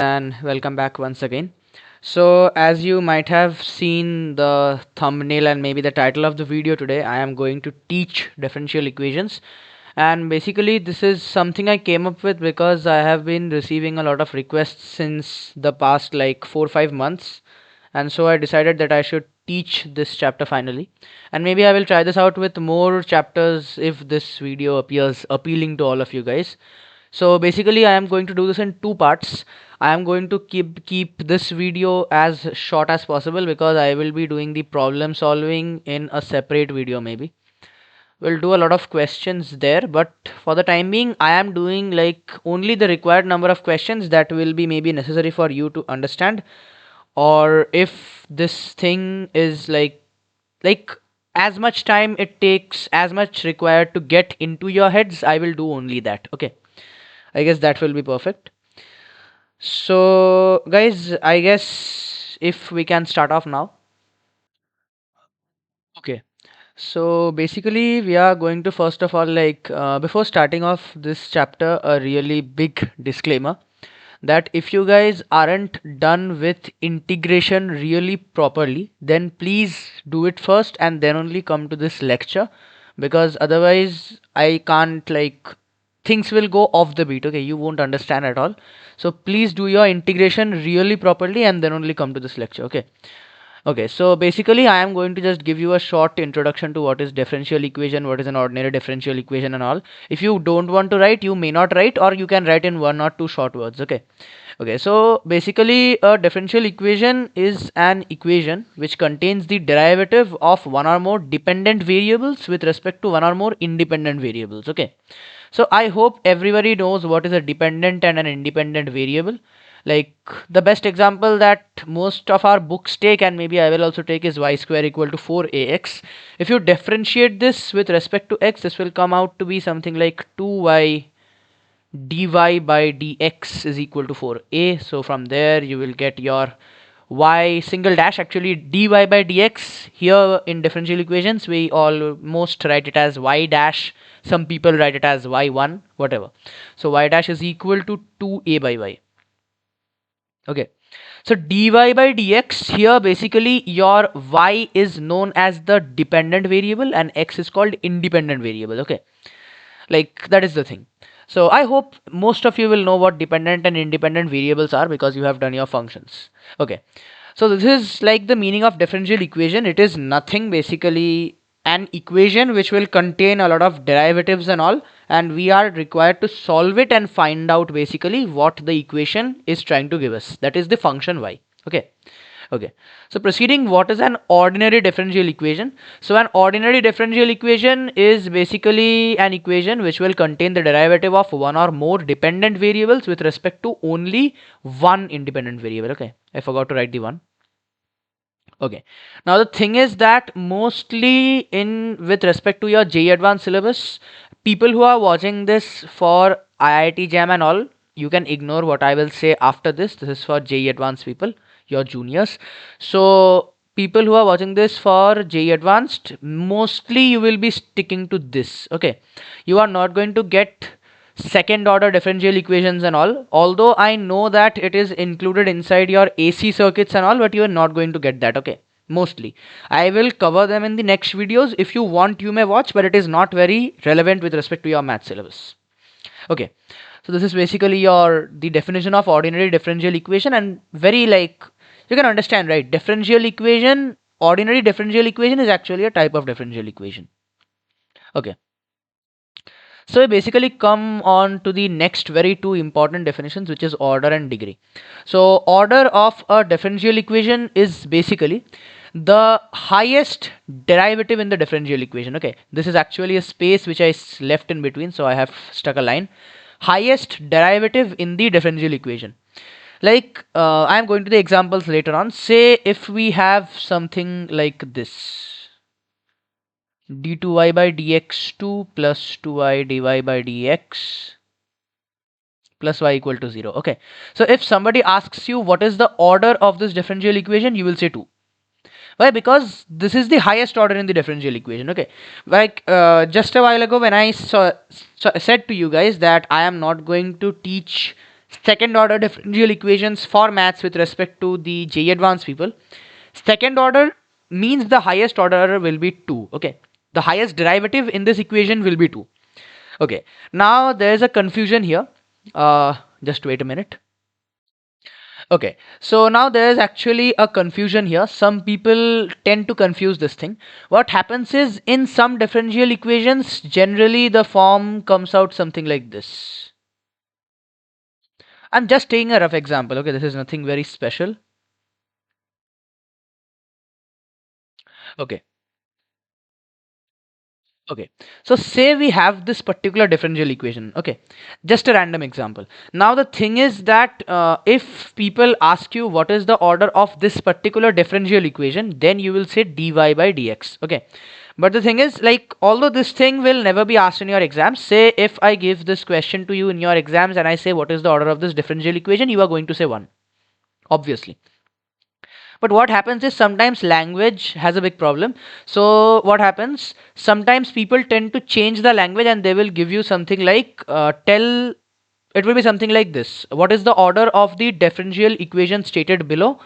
And welcome back once again. So as you might have seen the thumbnail and maybe the title of the video, today I am going to teach differential equations, and basically this is something I came up with because I have been receiving a lot of requests since the past like 4 or 5 months, and so I decided that I should teach this chapter finally, and maybe I will try this out with more chapters if this video appears appealing to all of you guys. So basically I am going to do this in two parts. I am going to keep this video as short as possible because I will be doing the problem solving in a separate video. Maybe we'll do a lot of questions there, but for the time being I am doing like only the required number of questions that will be maybe necessary for you to understand, or if this thing is like as much time it takes, as much required to get into your heads, I will do only that. Okay, I guess that will be perfect. So guys, I guess if we can start off now. Okay, so basically we are going to first of all before starting off this chapter, a really big disclaimer that if you guys aren't done with integration really properly, then please do it first and then only come to this lecture, because otherwise I can't things will go off the beat. Okay, you won't understand at all. So please do your integration really properly and then only come to this lecture. Okay, so basically I am going to just give you a short introduction to what is differential equation, what is an ordinary differential equation and all. If you don't want to write, you may not write, or you can write in one or two short words. Okay, so basically a differential equation is an equation which contains the derivative of one or more dependent variables with respect to one or more independent variables. Okay, so I hope everybody knows what is a dependent and an independent variable. Like the best example that most of our books take, and maybe I will also take, is y square equal to 4ax. If you differentiate this with respect to x, this will come out to be something like 2y dy by dx is equal to 4a. So from there you will get your y single dash, actually dy by dx here in differential equations we almost write it as y dash, some people write it as y1, whatever. So y dash is equal to 2a by y. Okay, so dy by dx here, basically your y is known as the dependent variable and x is called independent variable. Okay, like that is the thing. So I hope most of you will know what dependent and independent variables are because you have done your functions. Okay, so this is like the meaning of differential equation. It is nothing, basically an equation which will contain a lot of derivatives and all, and we are required to solve it and find out basically what the equation is trying to give us, that is the function y. Okay, so proceeding, what is an ordinary differential equation? So an ordinary differential equation is basically an equation which will contain the derivative of one or more dependent variables with respect to only one independent variable. Okay, I forgot to write the one. Okay, now the thing is that mostly in with respect to your JEE Advanced syllabus, people who are watching this for IITJAM and all, you can ignore what I will say after this. This is for JEE Advanced people, your juniors. So people who are watching this for JEE Advanced, mostly you will be sticking to this. Okay, you are not going to get second order differential equations and all, although I know that it is included inside your AC circuits and all, but you are not going to get that. Okay, mostly I will cover them in the next videos. If you want, you may watch, but it is not very relevant with respect to your math syllabus. Okay, so this is basically your the definition of ordinary differential equation, and very you can understand, right? Differential equation, ordinary differential equation is actually a type of differential equation. Okay, so we basically come on to the next very two important definitions, which is order and degree. So order of a differential equation is basically the highest derivative in the differential equation. Okay, this is actually a space which I left in between, so I have stuck a line. Highest derivative in the differential equation. I am going to the examples later on. Say if we have something like this, d2y by dx2 plus 2y dy by dx plus y equal to 0. Okay, so if somebody asks you what is the order of this differential equation, you will say 2. Why? Because this is the highest order in the differential equation. Okay, just a while ago when I said to you guys that I am not going to teach second order differential equations for maths with respect to the JEE Advanced people. Second order means the highest order will be 2. Okay. The highest derivative in this equation will be 2. Okay. Now there's a confusion here. Just wait a minute. Okay, so now there is actually a confusion here. Some people tend to confuse this thing. What happens is in some differential equations, generally the form comes out something like this. I'm just taking a rough example. Okay, this is nothing very special. Okay. Okay, so say we have this particular differential equation. Okay, just a random example. Now the thing is that if people ask you what is the order of this particular differential equation, then you will say dy by dx. Okay, but the thing is, like, although this thing will never be asked in your exams, say if I give this question to you in your exams and I say what is the order of this differential equation, you are going to say 1, obviously. But what happens is sometimes language has a big problem. So what happens, sometimes people tend to change the language and they will give you something like it will be something like this: what is the order of the differential equation stated below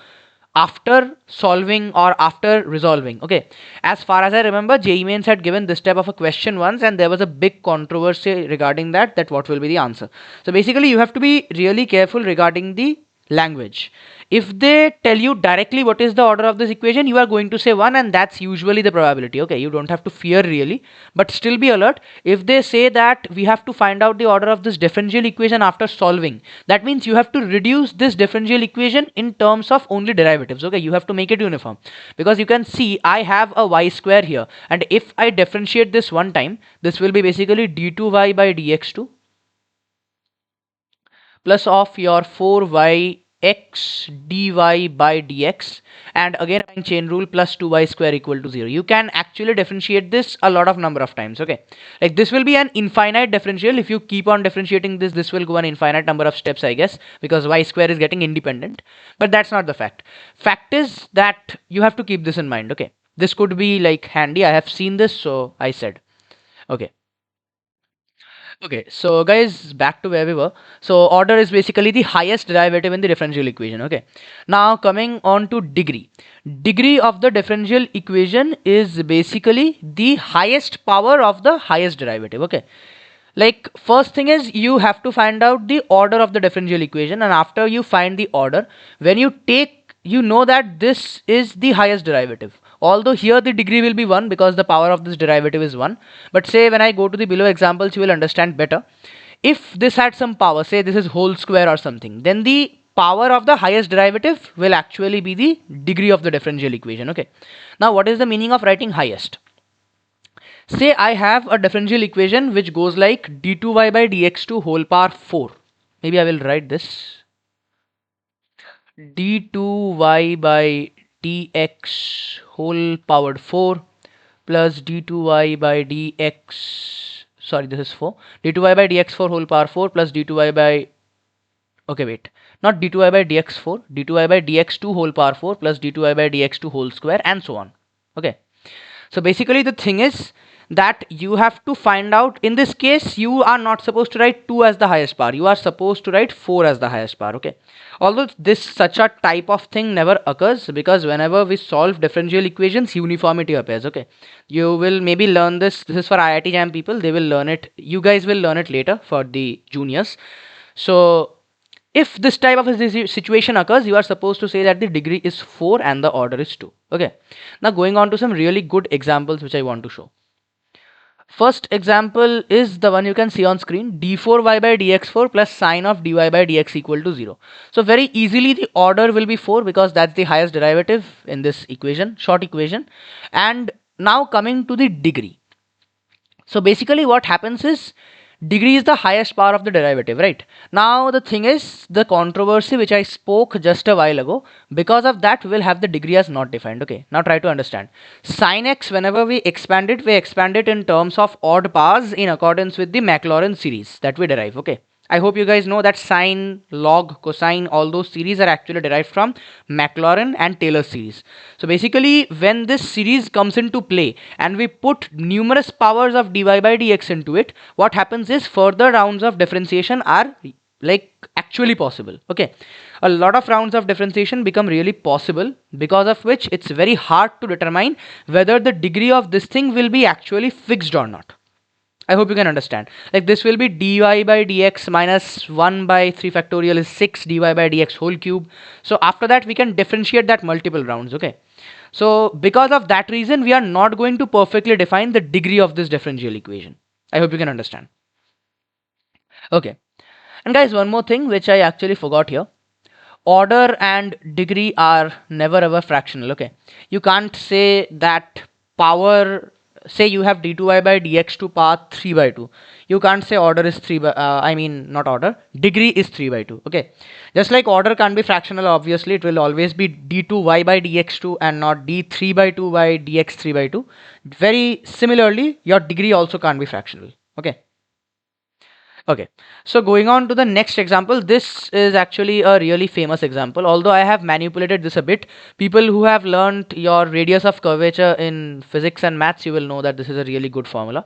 after solving or after resolving. Okay, as far as I remember, JEE Mains had given this type of a question once and there was a big controversy regarding that what will be the answer. So basically you have to be really careful regarding the language. If they tell you directly what is the order of this equation, you are going to say 1, and that's usually the probability. Okay, you don't have to fear really, but still be alert. If they say that we have to find out the order of this differential equation after solving, that means you have to reduce this differential equation in terms of only derivatives. Okay, you have to make it uniform, because you can see I have a y square here, and if I differentiate this one time, this will be basically d2y by dx2 plus of your 4y x dy by dx, and again applying chain rule plus 2y square equal to 0. You can actually differentiate this a lot of number of times. Okay, like this will be an infinite differential. If you keep on differentiating this will go an infinite number of steps, I guess, because y square is getting independent. But that's not the fact. Fact is that you have to keep this in mind. Okay, this could be like handy. I have seen this, so I said. Okay. Okay, so guys, back to where we were. So order is basically the highest derivative in the differential equation. Okay, now coming on to degree. Degree of the differential equation is basically the highest power of the highest derivative. Okay, like first thing is you have to find out the order of the differential equation, and after you find the order, when you take, you know that this is the highest derivative. Although here the degree will be 1 because the power of this derivative is 1, but say when I go to the below examples, you will understand better. If this had some power, say this is whole square or something, then the power of the highest derivative will actually be the degree of the differential equation. Okay, now what is the meaning of writing highest? Say I have a differential equation which goes like d2y by dx2 whole power 4. Maybe I will write this: d2y by dx whole powered 4 plus d2y by dx, sorry, this is 4, d2y by dx4 whole power 4 plus d2y by, okay, wait, not d2y by dx4, d2y by dx2 whole power 4 plus d2y by dx2 whole square, and so on. Okay, so basically the thing is that you have to find out, in this case you are not supposed to write 2 as the highest power, you are supposed to write 4 as the highest power. Okay, although this such a type of thing never occurs, because whenever we solve differential equations, uniformity appears. Okay, you will maybe learn this is for IITJAM people, they will learn it, you guys will learn it later for the juniors. So if this type of a situation occurs, you are supposed to say that the degree is 4 and the order is 2. Okay, now going on to some really good examples which I want to show. First example is the one you can see on screen: d4y by dx4 plus sine of dy by dx equal to 0. So very easily the order will be 4 because that's the highest derivative in this equation, short equation. And now coming to the degree. So basically what happens is degree is the highest power of the derivative, right? Now the thing is, the controversy which I spoke just a while ago, because of that we will have the degree as not defined. Okay, now try to understand. Sin x, whenever we expand it in terms of odd powers in accordance with the Maclaurin series that we derive. Okay, I hope you guys know that sine, log, cosine, all those series are actually derived from Maclaurin and Taylor series. So basically when this series comes into play and we put numerous powers of dy by dx into it, what happens is further rounds of differentiation are like actually possible. Okay, a lot of rounds of differentiation become really possible, because of which it's very hard to determine whether the degree of this thing will be actually fixed or not. I hope you can understand. Like this will be dy by dx minus 1 by 3 factorial is 6 dy by dx whole cube. So after that we can differentiate that multiple rounds. Okay. So because of that reason, we are not going to perfectly define the degree of this differential equation. I hope you can understand. Okay. And guys, one more thing which I actually forgot here. Order and degree are never ever fractional. Okay. You can't say that power, say you have d2y by dx to power 3 by 2. You can't say order is 3 by, not order, degree is 3 by 2. Okay. Just like order can't be fractional, obviously it will always be d2y by dx2 and not d3 by 2 by dx3 by 2. Very similarly, your degree also can't be fractional. Okay. Okay, so going on to the next example, this is actually a really famous example. Although I have manipulated this a bit, people who have learned your radius of curvature in physics and maths, you will know that this is a really good formula.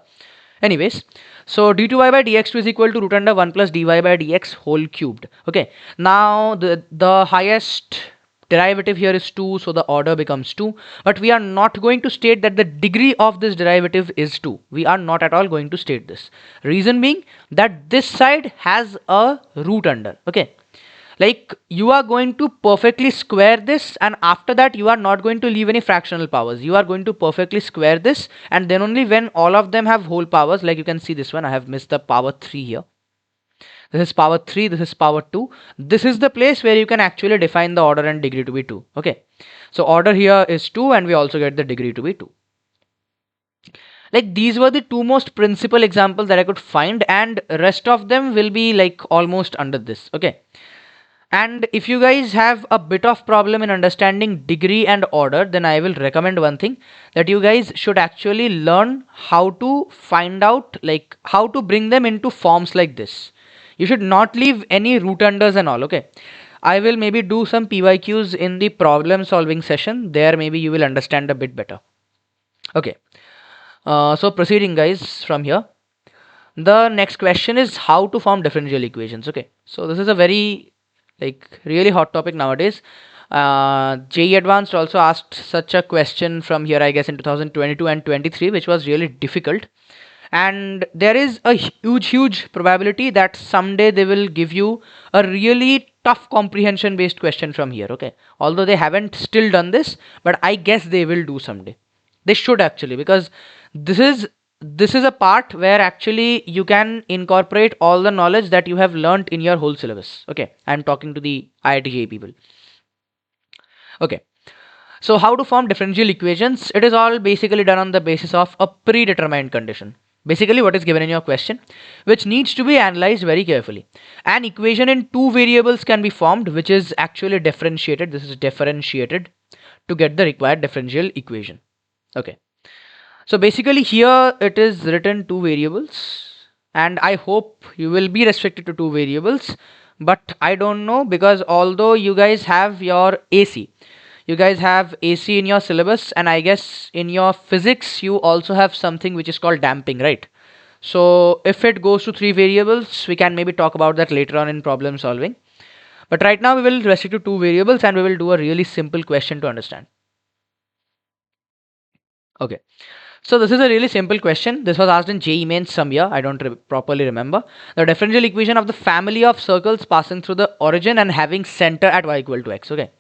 Anyways, so d2y by dx2 is equal to root under 1 plus dy by dx whole cubed. Okay, now the highest derivative here is 2, so the order becomes 2, but we are not going to state that the degree of this derivative is 2. We are not at all going to state this. Reason being that this side has a root under. Okay, like you are going to perfectly square this, and after that you are not going to leave any fractional powers. You are going to perfectly square this, and then only when all of them have whole powers, like you can see this one, I have missed the power 3 here. This is power 3, this is power 2. This is the place where you can actually define the order and degree to be 2. Okay, so order here is 2 and we also get the degree to be 2. Like these were the two most principal examples that I could find, and rest of them will be like almost under this. Okay, and if you guys have a bit of problem in understanding degree and order, then I will recommend one thing, that you guys should actually learn how to find out, like how to bring them into forms like this. You should not leave any root unders and all. Okay, I will maybe do some PYQs in the problem solving session. There maybe you will understand a bit better. Okay, so proceeding guys from here, the next question is how to form differential equations. Okay, so this is a very really hot topic nowadays. JEE Advanced also asked such a question from here, I guess in 2022 and 23, which was really difficult. And there is a huge probability that someday they will give you a really tough comprehension based question from here. Okay, although they haven't still done this, but I guess they will do someday. They should actually, because this is a part where actually you can incorporate all the knowledge that you have learned in your whole syllabus. Okay, I'm talking to the IITJAM people. Okay, so how to form differential equations? It is all basically done on the basis of a predetermined condition. Basically what is given in your question, which needs to be analyzed very carefully. An equation in two variables can be formed, which is actually differentiated. This is differentiated to get the required differential equation. Okay, so basically here it is written two variables, and I hope you will be restricted to two variables, but I don't know, because although you guys have your AC, you guys have AC in your syllabus, and I guess in your physics you also have something which is called damping, right? So if it goes to three variables, we can maybe talk about that later on in problem solving, but right now we will restrict to two variables and we will do a really simple question to understand. Okay, so this is a really simple question. This was asked in JEE Mains some year. I don't properly remember. The differential equation of the family of circles passing through the origin and having center at y equal to x. Okay,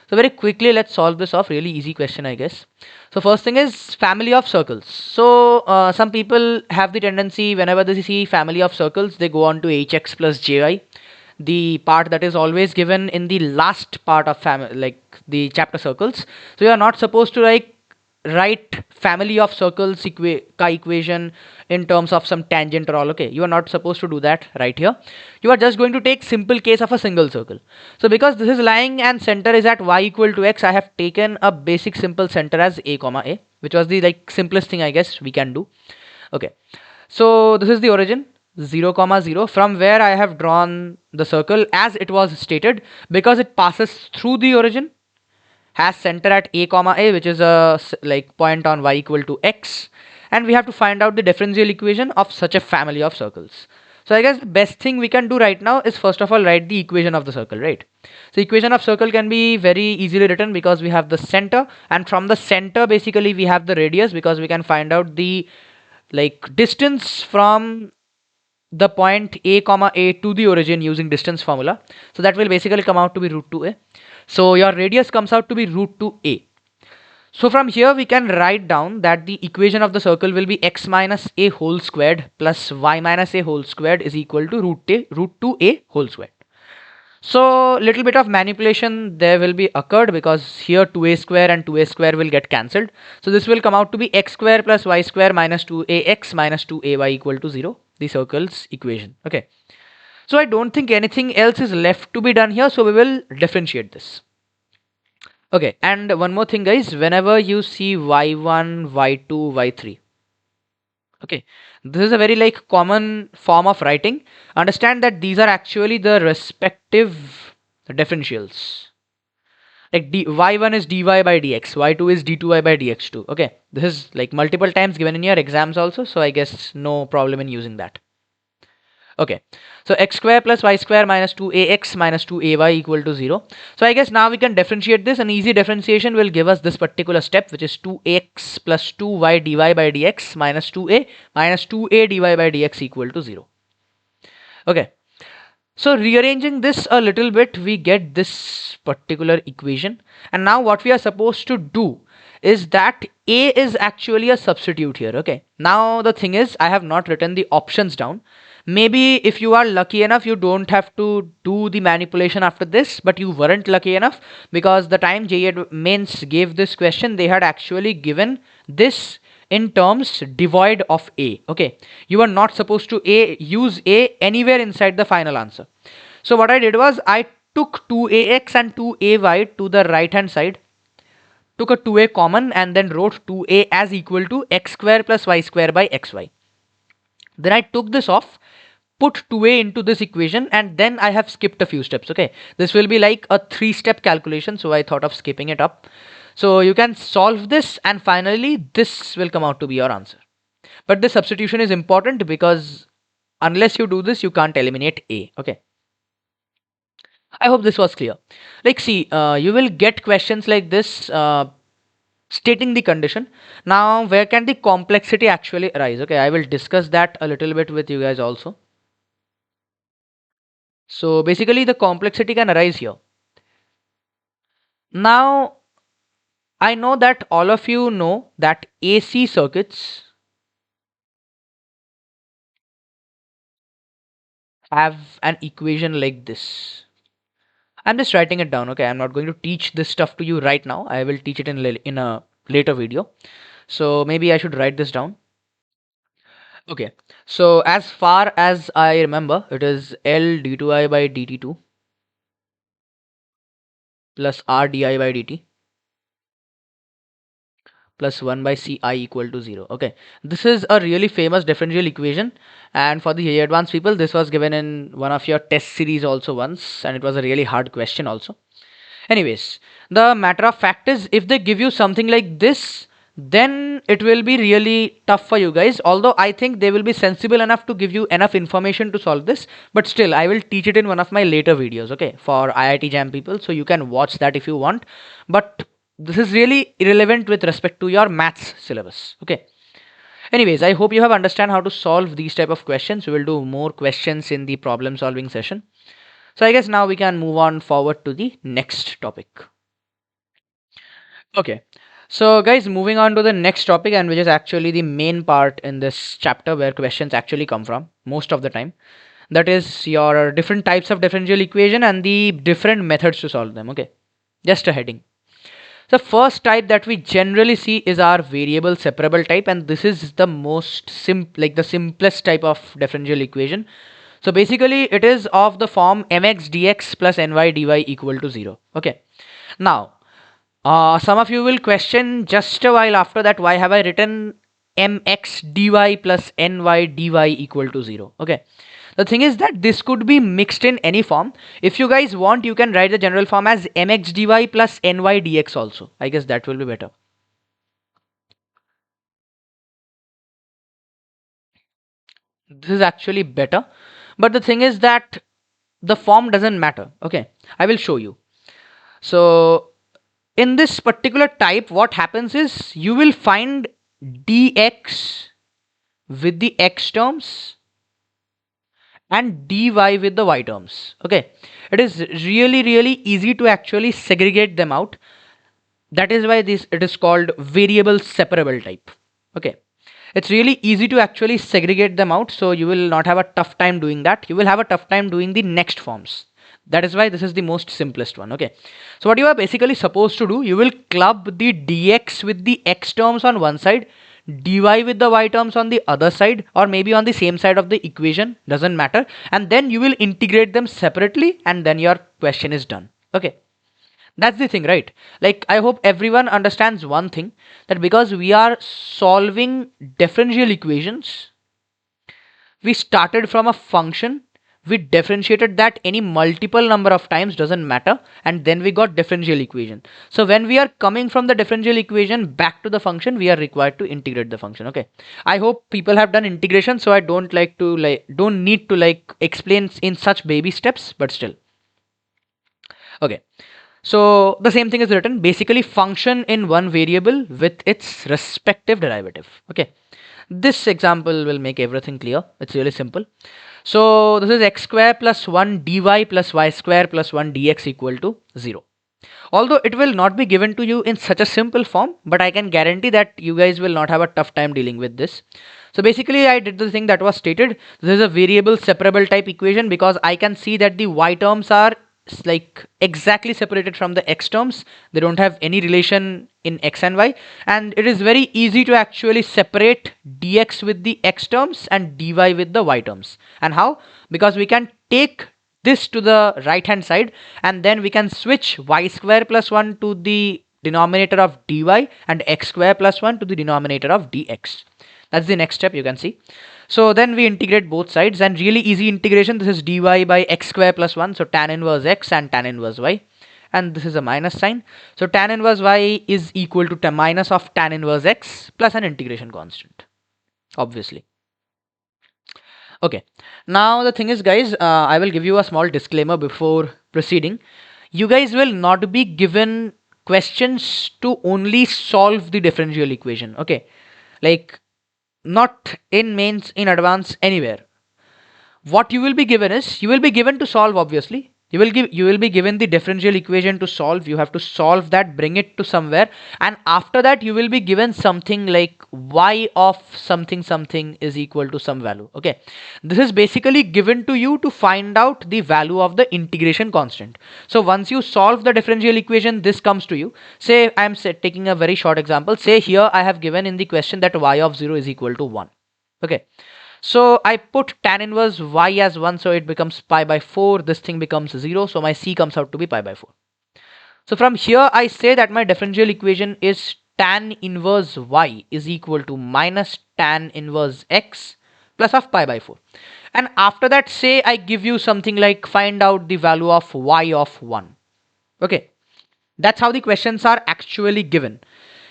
so very quickly let's solve this off. Really easy question, I guess. So first thing is family of circles. So some people have the tendency, whenever they see family of circles, they go on to hx plus jy, the part that is always given in the last part of the chapter circles. So you are not supposed to write family of circles equation in terms of some tangent or all. Okay, you are not supposed to do that right here. You are just going to take simple case of a single circle. So because this is lying and center is at y equal to x, I have taken a basic simple center as a comma a, which was the simplest thing I guess we can do. Okay, so this is the origin 0 comma 0, from where I have drawn the circle as it was stated, because it passes through the origin, has center at a comma a, which is a point on y equal to x, and we have to find out the differential equation of such a family of circles. So I guess the best thing we can do right now is first of all write the equation of the circle, right? So equation of circle can be very easily written because we have the center, and from the center basically we have the radius, because we can find out the like distance from the point a comma a to the origin using distance formula. So that will basically come out to be root 2a. So your radius comes out to be root 2a. So from here we can write down that the equation of the circle will be x minus a whole squared plus y minus a whole squared is equal to root 2a whole squared. So little bit of manipulation there will be occurred, because here 2a square and 2a square will get cancelled. So this will come out to be x square plus y square minus 2ax minus 2ay equal to 0, the circle's equation. Okay. So I don't think anything else is left to be done here, so we will differentiate this. Okay, and one more thing guys, whenever you see y1, y2, y3, okay, this is a very like common form of writing. Understand that these are actually the respective differentials. Like y1 is dy by dx, y2 is d2y by dx2. Okay, this is like multiple times given in your exams also, so I guess no problem in using that. Okay, so x square plus y square minus 2ax minus 2ay equal to 0. So I guess now we can differentiate this. An easy differentiation will give us this particular step, which is 2x plus 2y dy by dx minus 2a minus 2a dy by dx equal to 0. Okay, so rearranging this a little bit, we get this particular equation. And now what we are supposed to do is that a is actually a substitute here. Okay, now the thing is, I have not written the options down. Maybe if you are lucky enough, you don't have to do the manipulation after this, but you weren't lucky enough, because the time JEE Mains gave this question, they had actually given this in terms devoid of a. Okay, you are not supposed to use a anywhere inside the final answer. So what I did was I took 2ax and 2ay to the right hand side, took a 2a common, and then wrote 2a as equal to x square plus y square by xy. Then I took this off, put 2a into this equation, and then I have skipped a few steps. Okay, this will be like a 3-step calculation, so I thought of skipping it up. So you can solve this, and finally this will come out to be your answer. But this substitution is important, because unless you do this, you can't eliminate a. Okay, I hope this was clear. Like, see, you will get questions like this stating the condition. Now where can the complexity actually arise? Okay, I will discuss that a little bit with you guys also. So basically the complexity can arise here. Now I know that all of you know that AC circuits have an equation like this. I'm just writing it down. Okay, I'm not going to teach this stuff to you right now. I will teach it in a later video. So maybe I should write this down. Okay, so as far as I remember, it is L d2i by dt2 plus R di by dt plus 1 by ci equal to 0. Okay, this is a really famous differential equation, and for the advanced people, this was given in one of your test series also once, and it was a really hard question also. Anyways, the matter of fact is, if they give you something like this, then it will be really tough for you guys. Although I think they will be sensible enough to give you enough information to solve this, but still I will teach it in one of my later videos, okay, for IITJAM people, so you can watch that if you want. But this is really irrelevant with respect to your maths syllabus. Okay, anyways, I hope you have understand how to solve these type of questions. We will do more questions in the problem solving session. So I guess now we can move on forward to the next topic. Okay, so guys, moving on to the next topic, and which is actually the main part in this chapter where questions actually come from most of the time. That is your different types of differential equation and the different methods to solve them. Okay, just a heading. The first type that we generally see is our variable separable type, and this is the most the simplest type of differential equation. So basically it is of the form mx dx plus ny dy equal to 0. Okay, now some of you will question just a while after that, why have I written mx dy plus ny dy equal to 0. Okay, the thing is that this could be mixed in any form. If you guys want, you can write the general form as mx dy plus ny dx also. I guess that will be better. This is actually better, But the thing is that the form doesn't matter. Okay, I will show you. So in this particular type, what happens is you will find dx with the x terms and dy with the y terms. Okay, it is really easy to actually segregate them out. That is why it is called variable separable type. Okay, it's really easy to actually segregate them out, so you will not have a tough time doing that. You will have a tough time doing the next forms. That is why this is the most simplest one. Okay, so what you are basically supposed to do, you will club the dx with the x terms on one side, dy with the y terms on the other side, or maybe on the same side of the equation, doesn't matter, and then you will integrate them separately, and then your question is done. Okay, that's the thing, right? Like, I hope everyone understands one thing, that because we are solving differential equations, we started from a function, we differentiated that any multiple number of times, doesn't matter, and then we got differential equation. So when we are coming from the differential equation back to the function, we are required to integrate the function. Okay, I hope people have done integration, so I don't need to explain in such baby steps, but still. Okay, so the same thing is written, basically function in one variable with its respective derivative. Okay, this example will make everything clear. It's really simple. So this is x square plus 1 dy plus y square plus 1 dx equal to 0. Although it will not be given to you in such a simple form, but I can guarantee that you guys will not have a tough time dealing with this. So basically I did the thing that was stated. This is a variable separable type equation because I can see that the y terms are like exactly separated from the x terms. They don't have any relation in x and y, and it is very easy to actually separate dx with the x terms and dy with the y terms. And how? Because we can take this to the right hand side, and then we can switch y square plus 1 to the denominator of dy and x square plus 1 to the denominator of dx. That's the next step, you can see. So then we integrate both sides, and really easy integration. This is dy by x square plus 1, so tan inverse x and tan inverse y, and this is a minus sign, so tan inverse y is equal to minus of tan inverse x plus an integration constant, obviously. Okay, now the thing is, guys, I will give you a small disclaimer before proceeding. You guys will not be given questions to only solve the differential equation. Okay, like, not in mains, in advance, anywhere. What you will be given is, you will be given to solve, obviously. You will be given the differential equation to solve. You have to solve that, bring it to somewhere, and after that you will be given something like y of something something is equal to some value. Okay, this is basically given to you to find out the value of the integration constant. So once you solve the differential equation, this comes to you. Say I am taking a very short example. Say here I have given in the question that y of 0 is equal to 1. Okay, so I put tan inverse y as 1, so it becomes pi by 4. This thing becomes 0, so my c comes out to be pi by 4. So from here I say that my differential equation is tan inverse y is equal to minus tan inverse x plus of pi by 4. And after that, say I give you something like find out the value of y of 1. Okay, that's how the questions are actually given.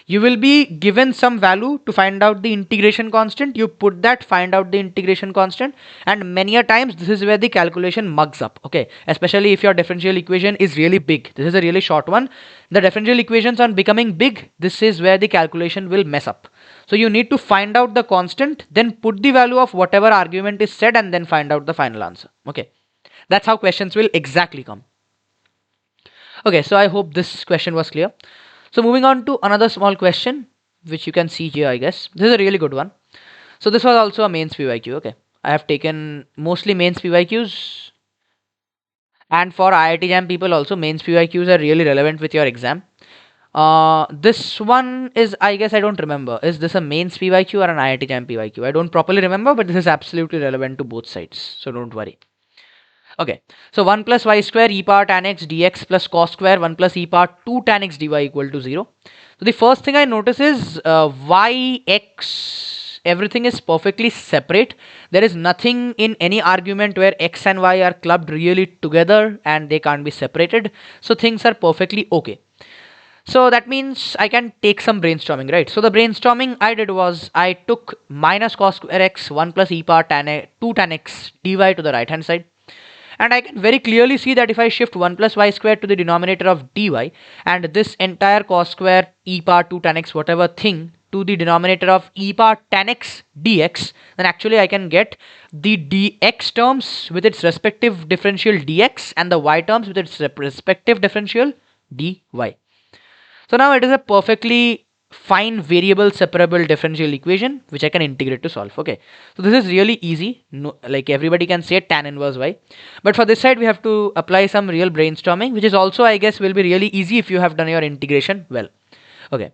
You will be given some value to find out the integration constant. You put that, find out the integration constant, and many a times this is where the calculation mugs up. Okay, especially if your differential equation is really big. This is a really short one. The differential equations on becoming big, this is where the calculation will mess up. So you need to find out the constant, then put the value of whatever argument is said, and then find out the final answer. Okay, that's how questions will exactly come. Okay, so I hope this question was clear. So moving on to another small question, which you can see here, I guess. This is a really good one. So this was also a mains PYQ. Okay, I have taken mostly mains PYQs, and for IITJAM people also, mains PYQs are really relevant with your exam. This one is, I guess, I don't remember. Is this a mains PYQ or an IITJAM PYQ? I don't properly remember, but this is absolutely relevant to both sides, so don't worry. Okay, so 1 plus y square e power tan x dx plus cos square 1 plus e power 2 tan x dy equal to 0. So the first thing I notice is y, x, everything is perfectly separate. There is nothing in any argument where x and y are clubbed really together and they can't be separated. So things are perfectly okay. So that means I can take some brainstorming, right? So the brainstorming I did was I took minus cos square x 1 plus e power 2 tan x dy to the right hand side. And I can very clearly see that if I shift 1 plus y square to the denominator of dy and this entire cos square e power 2 tan x whatever thing to the denominator of e power tan x dx, then actually I can get the dx terms with its respective differential dx and the y terms with its respective differential dy. So now it is a perfectly fine variable separable differential equation which I can integrate to solve. Okay, so this is really easy. No, like everybody can say tan inverse y, but for this side we have to apply some real brainstorming, which is also I guess will be really easy if you have done your integration well. Okay,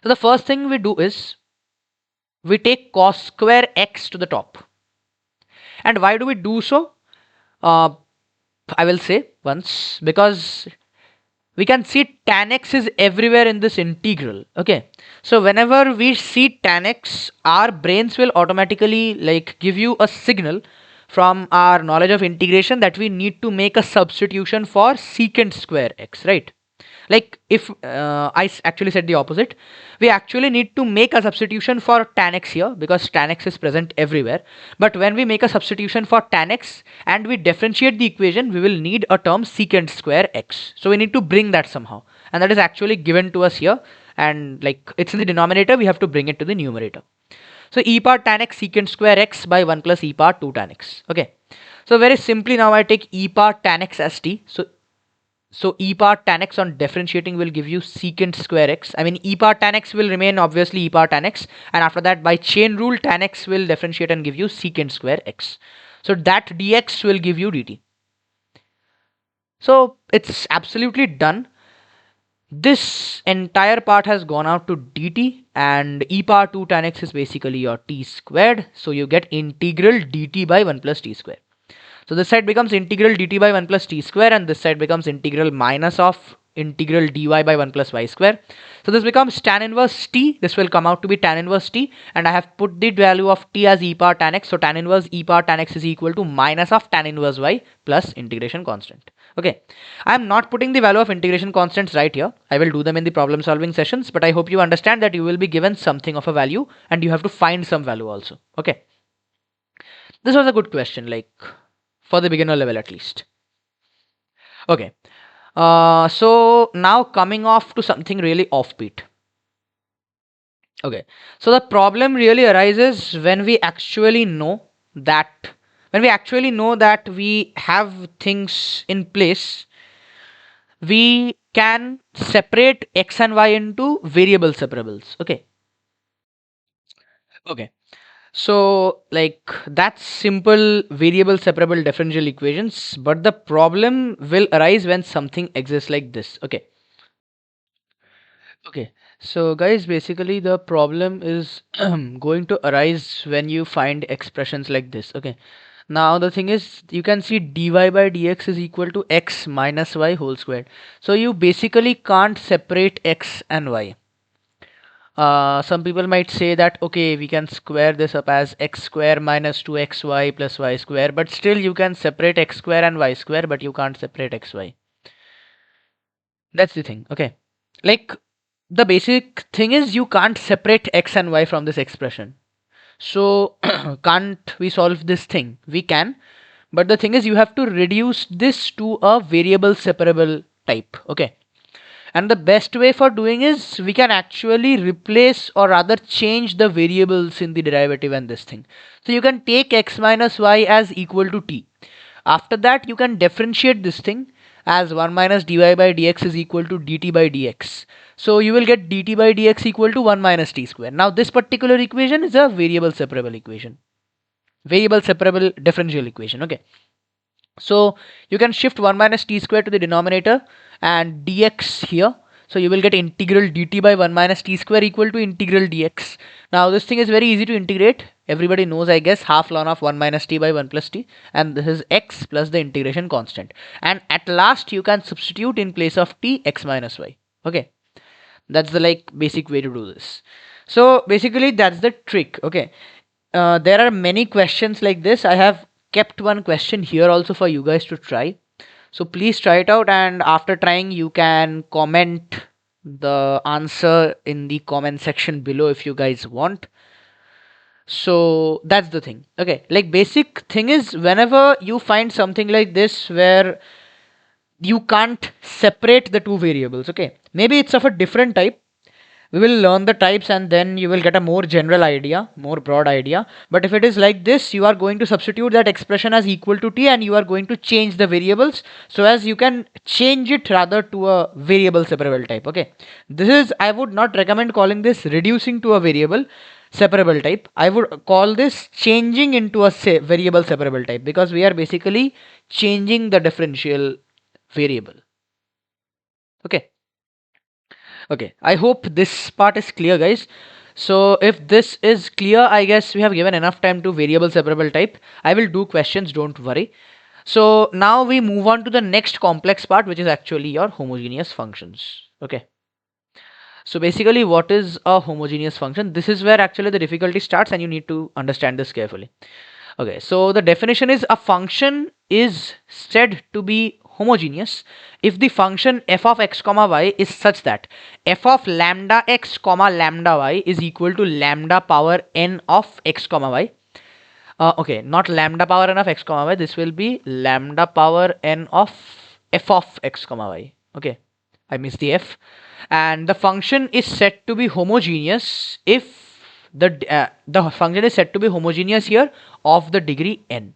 so the first thing we do is we take cos square x to the top. And why do we do so? I will say once, because we can see tan x is everywhere in this integral. Okay, so whenever we see tan x, our brains will automatically like give you a signal from our knowledge of integration that we need to make a substitution for secant square x, right? Like if actually said the opposite, we actually need to make a substitution for tan x here because tan x is present everywhere. But when we make a substitution for tan x and we differentiate the equation, we will need a term secant square x. So we need to bring that somehow, and that is actually given to us here, and like it's in the denominator, we have to bring it to the numerator. So e power tan x secant square x by 1 plus e power 2 tan x. Okay, so very simply now I take e power tan x as t. So e power tan x on differentiating will give you secant square x. I mean e power tan x will remain obviously e power tan x, and after that by chain rule tan x will differentiate and give you secant square x. So that dx will give you dt. So it's absolutely done. This entire part has gone out to dt, and e power 2 tan x is basically your t squared. So you get integral dt by 1 plus t square. So this side becomes integral dt by 1 plus t square, and this side becomes integral minus of integral dy by 1 plus y square. So this becomes tan inverse t. This will come out to be tan inverse t, and I have put the value of t as e power tan x. So tan inverse e power tan x is equal to minus of tan inverse y plus integration constant. Okay, I am not putting the value of integration constants right here. I will do them in the problem solving sessions, but I hope you understand that you will be given something of a value and you have to find some value also. Okay, this was a good question, like for the beginner level at least. Okay, so now coming off to something really offbeat. Okay, so the problem really arises when we actually know that we have things in place, we can separate x and y into variable separables. Okay, so like that's simple variable separable differential equations, but the problem will arise when something exists like this. Okay, so guys, basically the problem is going to arise when you find expressions like this. Okay, now the thing is you can see dy by dx is equal to x minus y whole squared. So you basically can't separate x and y. Some people might say that okay, we can square this up as x square minus 2xy plus y square, but still you can separate x square and y square, but you can't separate xy. That's the thing. Okay, like the basic thing is you can't separate x and y from this expression. So can't we solve this thing? We can, but the thing is you have to reduce this to a variable separable type. Okay, and the best way for doing is we can actually replace or rather change the variables in the derivative and this thing. So you can take x minus y as equal to t. After that you can differentiate this thing as 1 minus dy by dx is equal to dt by dx. So you will get dt by dx equal to 1 minus t square. Now this particular equation is a variable separable equation. Variable separable differential equation. Okay. So you can shift 1 minus t square to the denominator and dx here. So you will get integral dt by 1 minus t square equal to integral dx. Now this thing is very easy to integrate. Everybody knows, I guess, half ln of 1 minus t by 1 plus t, and this is x plus the integration constant. And at last you can substitute in place of t x minus y. Okay, that's the like basic way to do this. So basically that's the trick. Okay, there are many questions like this. I have kept one question here also for you guys to try. So please try it out, and after trying you can comment the answer in the comment section below if you guys want. So that's the thing. Okay, like basic thing is, whenever you find something like this where you can't separate the two variables, okay, maybe it's of a different type, we will learn the types and then you will get a more general idea, more broad idea. But if it is like this, you are going to substitute that expression as equal to t, and you are going to change the variables so as you can change it rather to a variable separable type. Okay, this is, I would not recommend calling this reducing to a variable separable type. I would call this changing into a variable separable type, because we are basically changing the differential variable. Okay. Okay, I hope this part is clear, guys. So if this is clear, I guess we have given enough time to variable separable type. I will do questions, don't worry. So now we move on to the next complex part, which is actually your homogeneous functions. Okay. So basically, what is a homogeneous function? This is where actually the difficulty starts, and you need to understand this carefully. Okay, so the definition is, a function is said to be homogeneous if the function f of x comma y is such that f of lambda x comma lambda y is equal to lambda power n of x comma y. Okay, not lambda power n of x comma y, this will be lambda power n of f of x comma y. Okay, I missed the f. And the function is said to be homogeneous if the function is said to be homogeneous here of the degree n.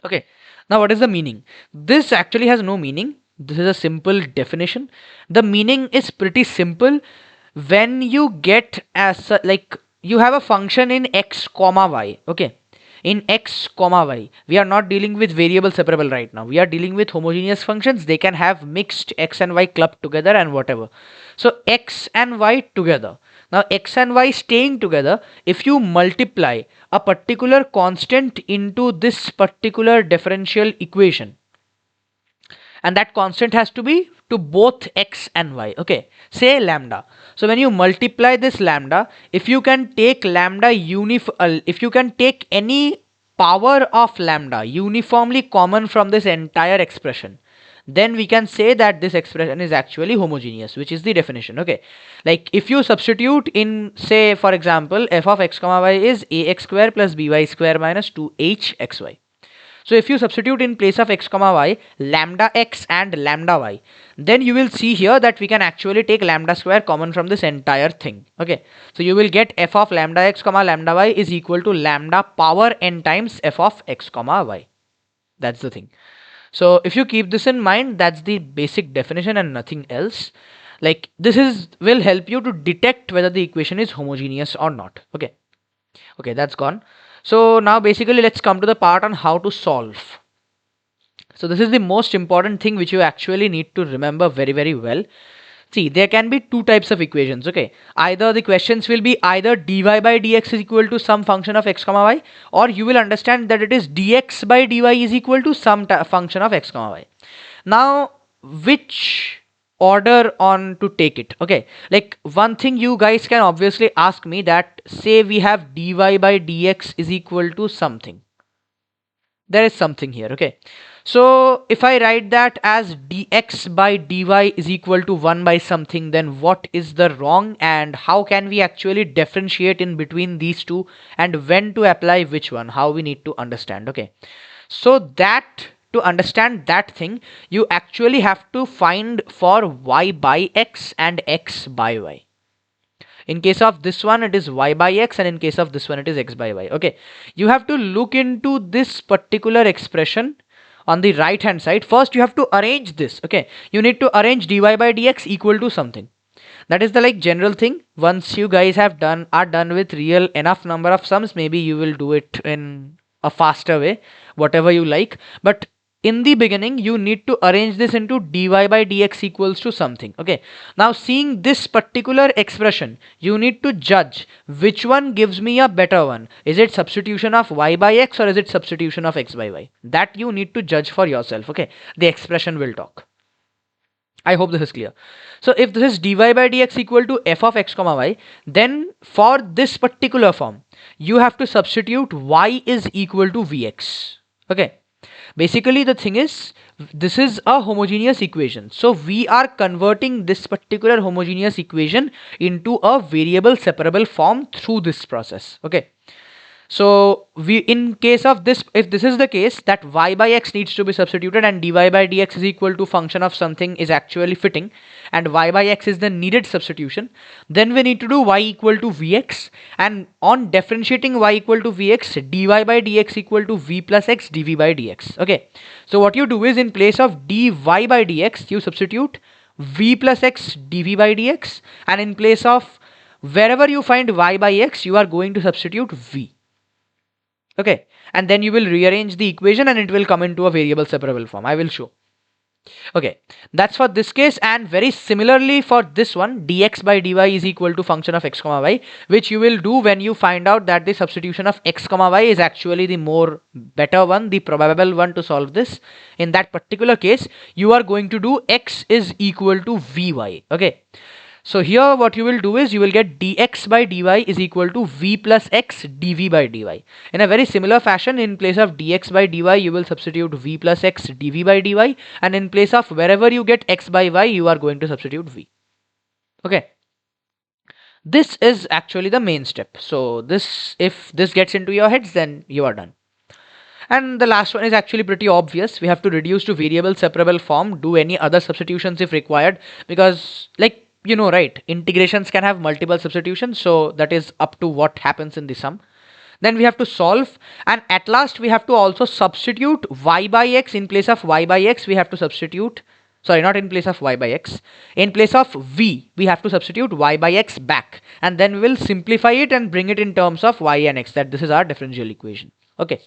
Okay, now what is the meaning? This actually has no meaning. This is a simple definition. The meaning is pretty simple. When you get as like you have a function in x comma y. Okay, in x comma y, we are not dealing with variable separable right now. We are dealing with homogeneous functions. They can have mixed x and y clubbed together and whatever. So x and y together. Now x and y staying together, if you multiply a particular constant into this particular differential equation, and that constant has to be to both x and y, okay, say lambda. So when you multiply this lambda, if you can take lambda if you can take any power of lambda uniformly common from this entire expression, then we can say that this expression is actually homogeneous, which is the definition. Okay, like if you substitute in, say for example, f of x comma y is ax square plus by square minus 2hxy. So if you substitute in place of x comma y lambda x and lambda y, then you will see here that we can actually take lambda square common from this entire thing. Okay, so you will get f of lambda x comma lambda y is equal to lambda power n times f of x comma y. That's the thing. So if you keep this in mind, that's the basic definition and nothing else. Like this is will help you to detect whether the equation is homogeneous or not. Okay, okay, that's gone. So now basically let's come to the part on how to solve. So this is the most important thing which you actually need to remember very, very well. See, there can be two types of equations. Okay, either the questions will be either dy by dx is equal to some function of x comma y, or you will understand that it is dx by dy is equal to some function of x comma y. Now which order on to take it? Okay, like one thing you guys can obviously ask me, that say we have dy by dx is equal to something, there is something here. Okay, so if I write that as dx by dy is equal to 1 by something, then what is the wrong, and how can we actually differentiate in between these two, and when to apply which one, how we need to understand. Okay, so that to understand that thing, you actually have to find for y by x and x by y. In case of this one, it is y by x, and in case of this one, it is x by y. Okay, you have to look into this particular expression on the right hand side. First, you have to arrange this. Okay, you need to arrange dy by dx equal to something. That is the like general thing. Once you guys are done with real enough number of sums, maybe you will do it in a faster way, whatever you like. But in the beginning, you need to arrange this into dy by dx equals to something. Okay, now seeing this particular expression, you need to judge which one gives me a better one. Is it substitution of y by x, or is it substitution of x by y? That you need to judge for yourself. Okay, the expression will talk. I hope this is clear. So if this is dy by dx equal to f of x comma y, then for this particular form, you have to substitute y is equal to vx. Okay, Basically the thing is, this is a homogeneous equation, so we are converting this particular homogeneous equation into a variable separable form through this process. Okay, so we, in case of this, if this is the case that y by x needs to be substituted and dy by dx is equal to function of something is actually fitting, and y by x is the needed substitution, then we need to do y equal to vx, and on differentiating y equal to vx, dy by dx equal to v plus x dv by dx. Okay, so what you do is, in place of dy by dx you substitute v plus x dv by dx, and in place of wherever you find y by x you are going to substitute v. Okay, and then you will rearrange the equation and it will come into a variable separable form. I will show. Okay, that's for this case, and very similarly for this one, dx by dy is equal to function of x comma y, which you will do when you find out that the substitution of x comma y is actually the more better one, the probable one to solve this. In that particular case, you are going to do x is equal to vy. Okay, so here what you will do is, you will get dx by dy is equal to v plus x dv by dy. In a very similar fashion, in place of dx by dy you will substitute v plus x dv by dy, and in place of wherever you get x by y you are going to substitute v. Okay, this is actually the main step. So this, if this gets into your heads, then you are done. And the last one is actually pretty obvious. We have to reduce to variable separable form, do any other substitutions if required, because, like, you know, right, integrations can have multiple substitutions, so that is up to what happens in the sum. Then we have to solve, and at last we have to also substitute y by x. In place of y by x we have to substitute, sorry, not in place of y by x, in place of v we have to substitute y by x back, and then we will simplify it and bring it in terms of y and x, that this is our differential equation. Okay,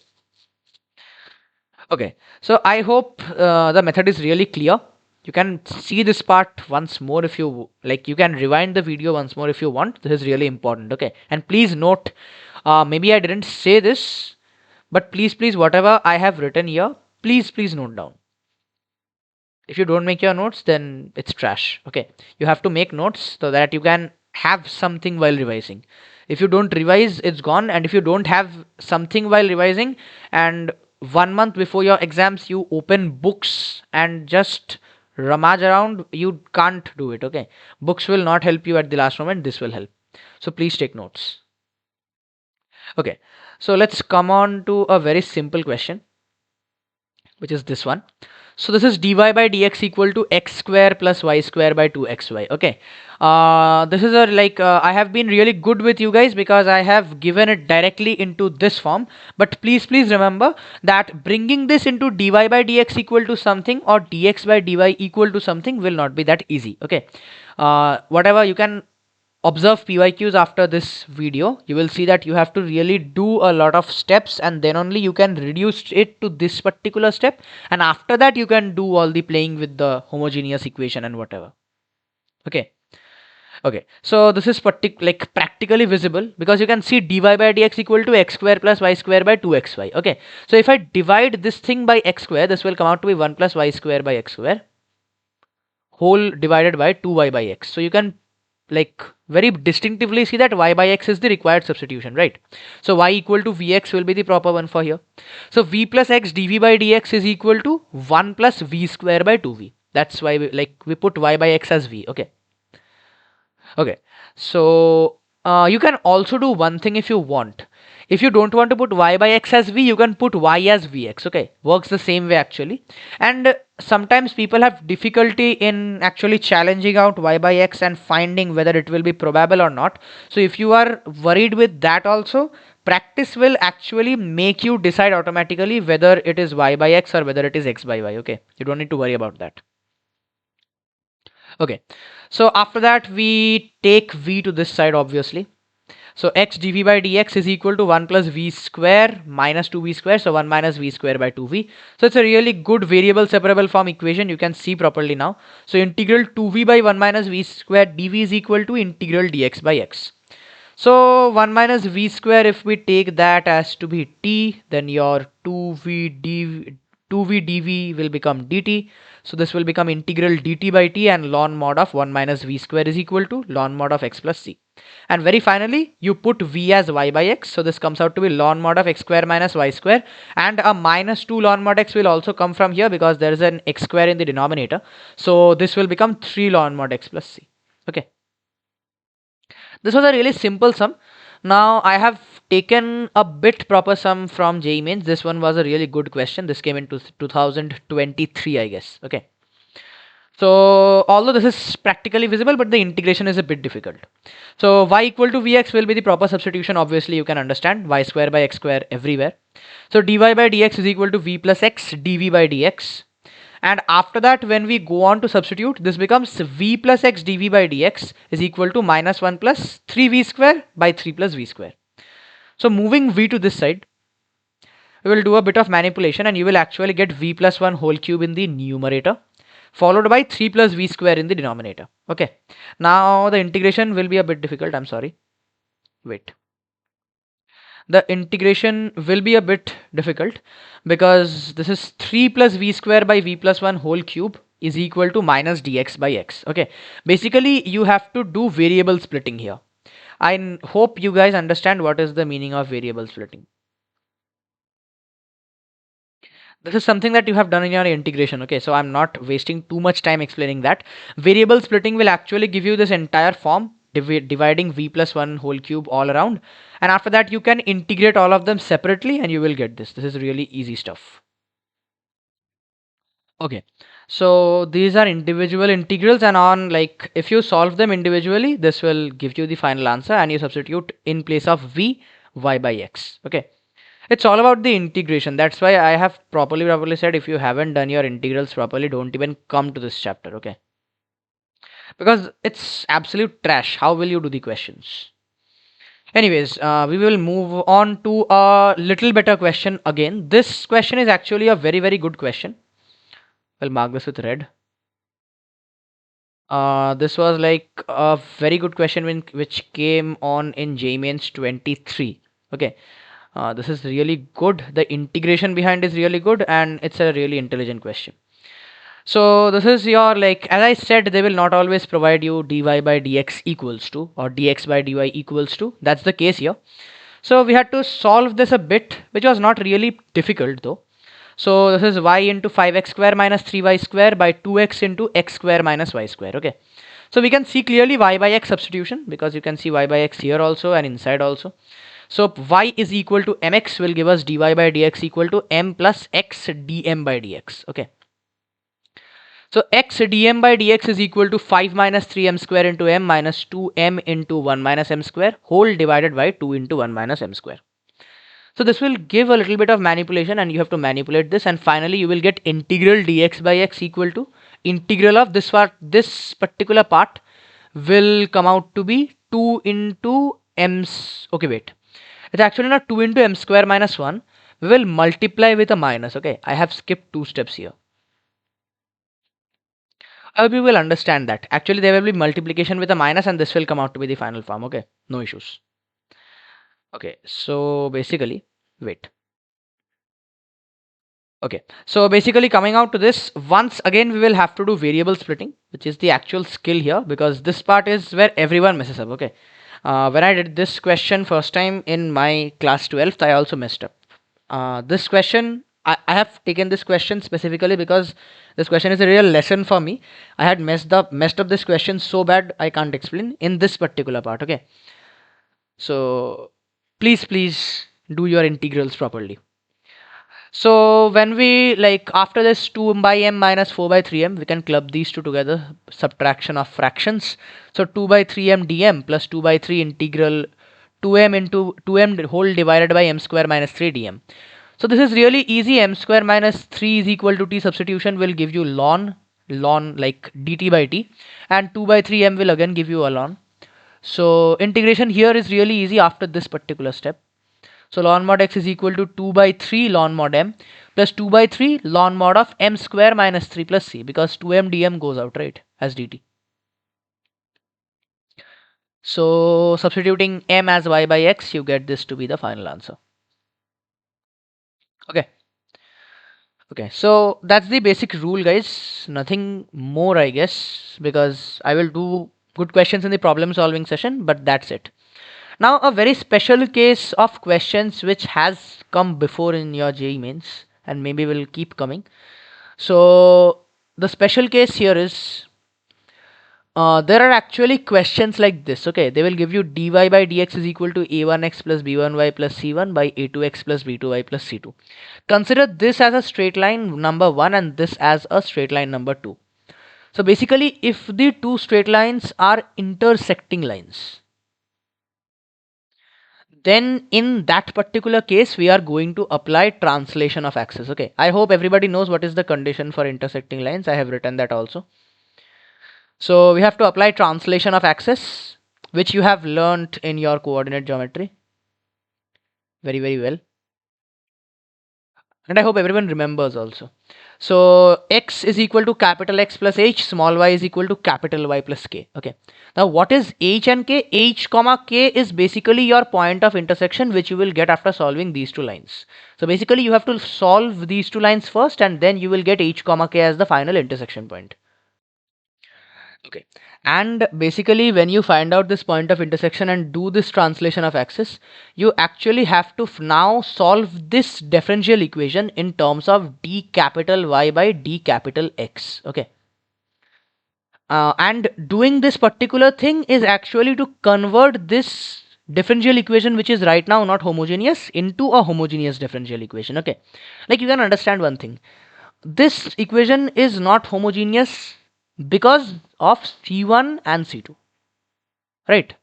okay, so I hope the method is really clear. You can see this part once more if you like. You can rewind the video once more if you want. This is really important. Okay, and please note, maybe I didn't say this, but please whatever I have written here, please note down. If you don't make your notes, then it's trash. Okay, you have to make notes so that you can have something while revising. If you don't revise, it's gone. And if you don't have something while revising, and 1 month before your exams you open books and just rummage around, you can't do it. Okay, books will not help you at the last moment. This will help, so please take notes. Okay, so let's come on to a very simple question, which is this one. So this is dy by dx equal to x square plus y square by 2xy. Okay, this is a I have been really good with you guys because I have given it directly into this form, but please remember that bringing this into dy by dx equal to something or dx by dy equal to something will not be that easy. Okay, whatever, you can observe PYQs after this video. You will see that you have to really do a lot of steps, and then only you can reduce it to this particular step, and after that you can do all the playing with the homogeneous equation and whatever. Okay, okay, so this is practically visible because you can see dy by dx equal to x square plus y square by 2xy. Okay, so if I divide this thing by x square, this will come out to be 1 plus y square by x square whole divided by 2y by x. So you can very distinctively see that y by x is the required substitution, right? So y equal to vx will be the proper one for here. So v plus x dv by dx is equal to 1 plus v square by 2v. That's why we put y by x as v. Okay, okay, so you can also do one thing if you want. If you don't want to put y by x as v, you can put y as vx. Okay, works the same way actually. And sometimes people have difficulty in actually challenging out y by x and finding whether it will be probable or not. So if you are worried with that also, practice will actually make you decide automatically whether it is y by x or whether it is x by y. Okay, you don't need to worry about that. Okay, so after that we take v to this side obviously. So x dv by dx is equal to 1 plus v square minus 2v square. So 1 minus v square by 2v. So it's a really good variable separable form equation. You can see properly now. So integral 2v by 1 minus v square dv is equal to integral dx by x. So 1 minus v square, if we take that as to be t, then your 2v 2v dv will become dt. So this will become integral dt by t, and ln mod of 1 minus v square is equal to ln mod of x plus c. And very finally, you put v as y by x. So this comes out to be ln mod of x square minus y square. And a minus 2 ln mod x will also come from here because there is an x square in the denominator. So this will become 3 ln mod x plus c. Okay. This was a really simple sum. Now I have taken a bit proper sum from JEE Mains. This one was a really good question. This came into 2023, I guess. Okay. So although this is practically visible, but the integration is a bit difficult. So y equal to vx will be the proper substitution. Obviously, you can understand y square by x square everywhere. So dy by dx is equal to v plus x dv by dx. And after that, when we go on to substitute, this becomes v plus x dv by dx is equal to minus 1 plus 3v square by 3 plus v square. So moving v to this side, we will do a bit of manipulation and you will actually get v plus 1 whole cube in the numerator, followed by 3 plus v square in the denominator. Okay. Now the integration will be a bit difficult. I'm sorry. Wait. The integration will be a bit difficult because this is 3 plus v square by v plus 1 whole cube is equal to minus dx by x. Okay. Basically, you have to do variable splitting here. I hope you guys understand what is the meaning of variable splitting. This is something that you have done in your integration. Okay, so I'm not wasting too much time explaining that. Variable splitting will actually give you this entire form, dividing v plus 1 whole cube all around, and after that you can integrate all of them separately and you will get this. This is really easy stuff. Okay, so these are individual integrals, and on, like, if you solve them individually, this will give you the final answer, and you substitute in place of v y by x. Okay, it's all about the integration. That's why I have properly said, if you haven't done your integrals properly, don't even come to this chapter. Okay, because it's absolute trash. How will you do the questions? Anyways, we will move on to a little better question again. This question is actually a very good question. I'll mark this with red. This was like a very good question which came on in JEE Mains 23. Okay, this is really good. The integration behind is really good, and it's a really intelligent question. So this is your, like, as I said, they will not always provide you dy by dx equals to or dx by dy equals to. That's the case here. So we had to solve this a bit, which was not really difficult though. So this is y into 5x square minus 3y square by 2x into x square minus y square. Okay. So we can see clearly y by x substitution, because you can see y by x here also and inside also. So y is equal to mx will give us dy by dx equal to m plus x dm by dx. Okay. So x dm by dx is equal to 5 minus 3m square into m minus 2m into 1 minus m square whole divided by 2 into 1 minus m square. So this will give a little bit of manipulation, and you have to manipulate this, and finally you will get integral dx by x equal to integral of this part. This particular part will come out to be 2 into m's. Okay, wait. It's actually not 2 into m square minus 1. We will multiply with a minus. Okay, I have skipped 2 steps here. I hope you will understand that. Actually, there will be multiplication with a minus, and this will come out to be the final form. Okay, no issues. Okay, so basically, wait. Okay, so basically coming out to this, once again we will have to do variable splitting, which is the actual skill here, because this part is where everyone messes up. Okay, when I did this question first time in my class 12th, I also messed up. This question, I have taken this question specifically because this question is a real lesson for me. I had messed up this question so bad I can't explain in this particular part. Okay, so please do your integrals properly. So when we, like, after this 2 by m minus 4 by 3m, we can club these two together, subtraction of fractions. So 2 by 3m dm plus 2 by 3 integral 2m into 2m whole divided by m square minus 3 dm. So this is really easy. M square minus 3 is equal to t substitution will give you ln like dt by t, and 2 by 3m will again give you a ln. So integration here is really easy after this particular step. So ln mod x is equal to 2 by 3 ln mod m plus 2 by 3 ln mod of m square minus 3 plus c, because 2m dm goes out, right, as dt. So substituting m as y by x, you get this to be the final answer. Okay. Okay, so that's the basic rule, guys. Nothing more, I guess, because I will do good questions in the problem solving session, but that's it. Now, a very special case of questions which has come before in your JEE mains and maybe will keep coming. So, the special case here is there are actually questions like this. Okay, they will give you dy by dx is equal to a1x plus b1y plus c1 by a2x plus b2y plus c2. Consider this as a straight line number 1 and this as a straight line number 2. So basically, if the two straight lines are intersecting lines, then in that particular case, we are going to apply translation of axis. Okay, I hope everybody knows what is the condition for intersecting lines. I have written that also. So we have to apply translation of axis, which you have learnt in your coordinate geometry very, very well. And I hope everyone remembers also. So x is equal to capital X plus h, small y is equal to capital Y plus k. Okay. Now what is h and k? H comma k is basically your point of intersection, which you will get after solving these two lines. So basically you have to solve these two lines first and then you will get h comma k as the final intersection point. Okay. And basically, when you find out this point of intersection and do this translation of axis, you actually have to now solve this differential equation in terms of d capital Y by d capital X. Okay. And doing this particular thing is actually to convert this differential equation, which is right now not homogeneous, into a homogeneous differential equation. Okay. Like you can understand one thing. This equation is not homogeneous because of C1 and C2, right?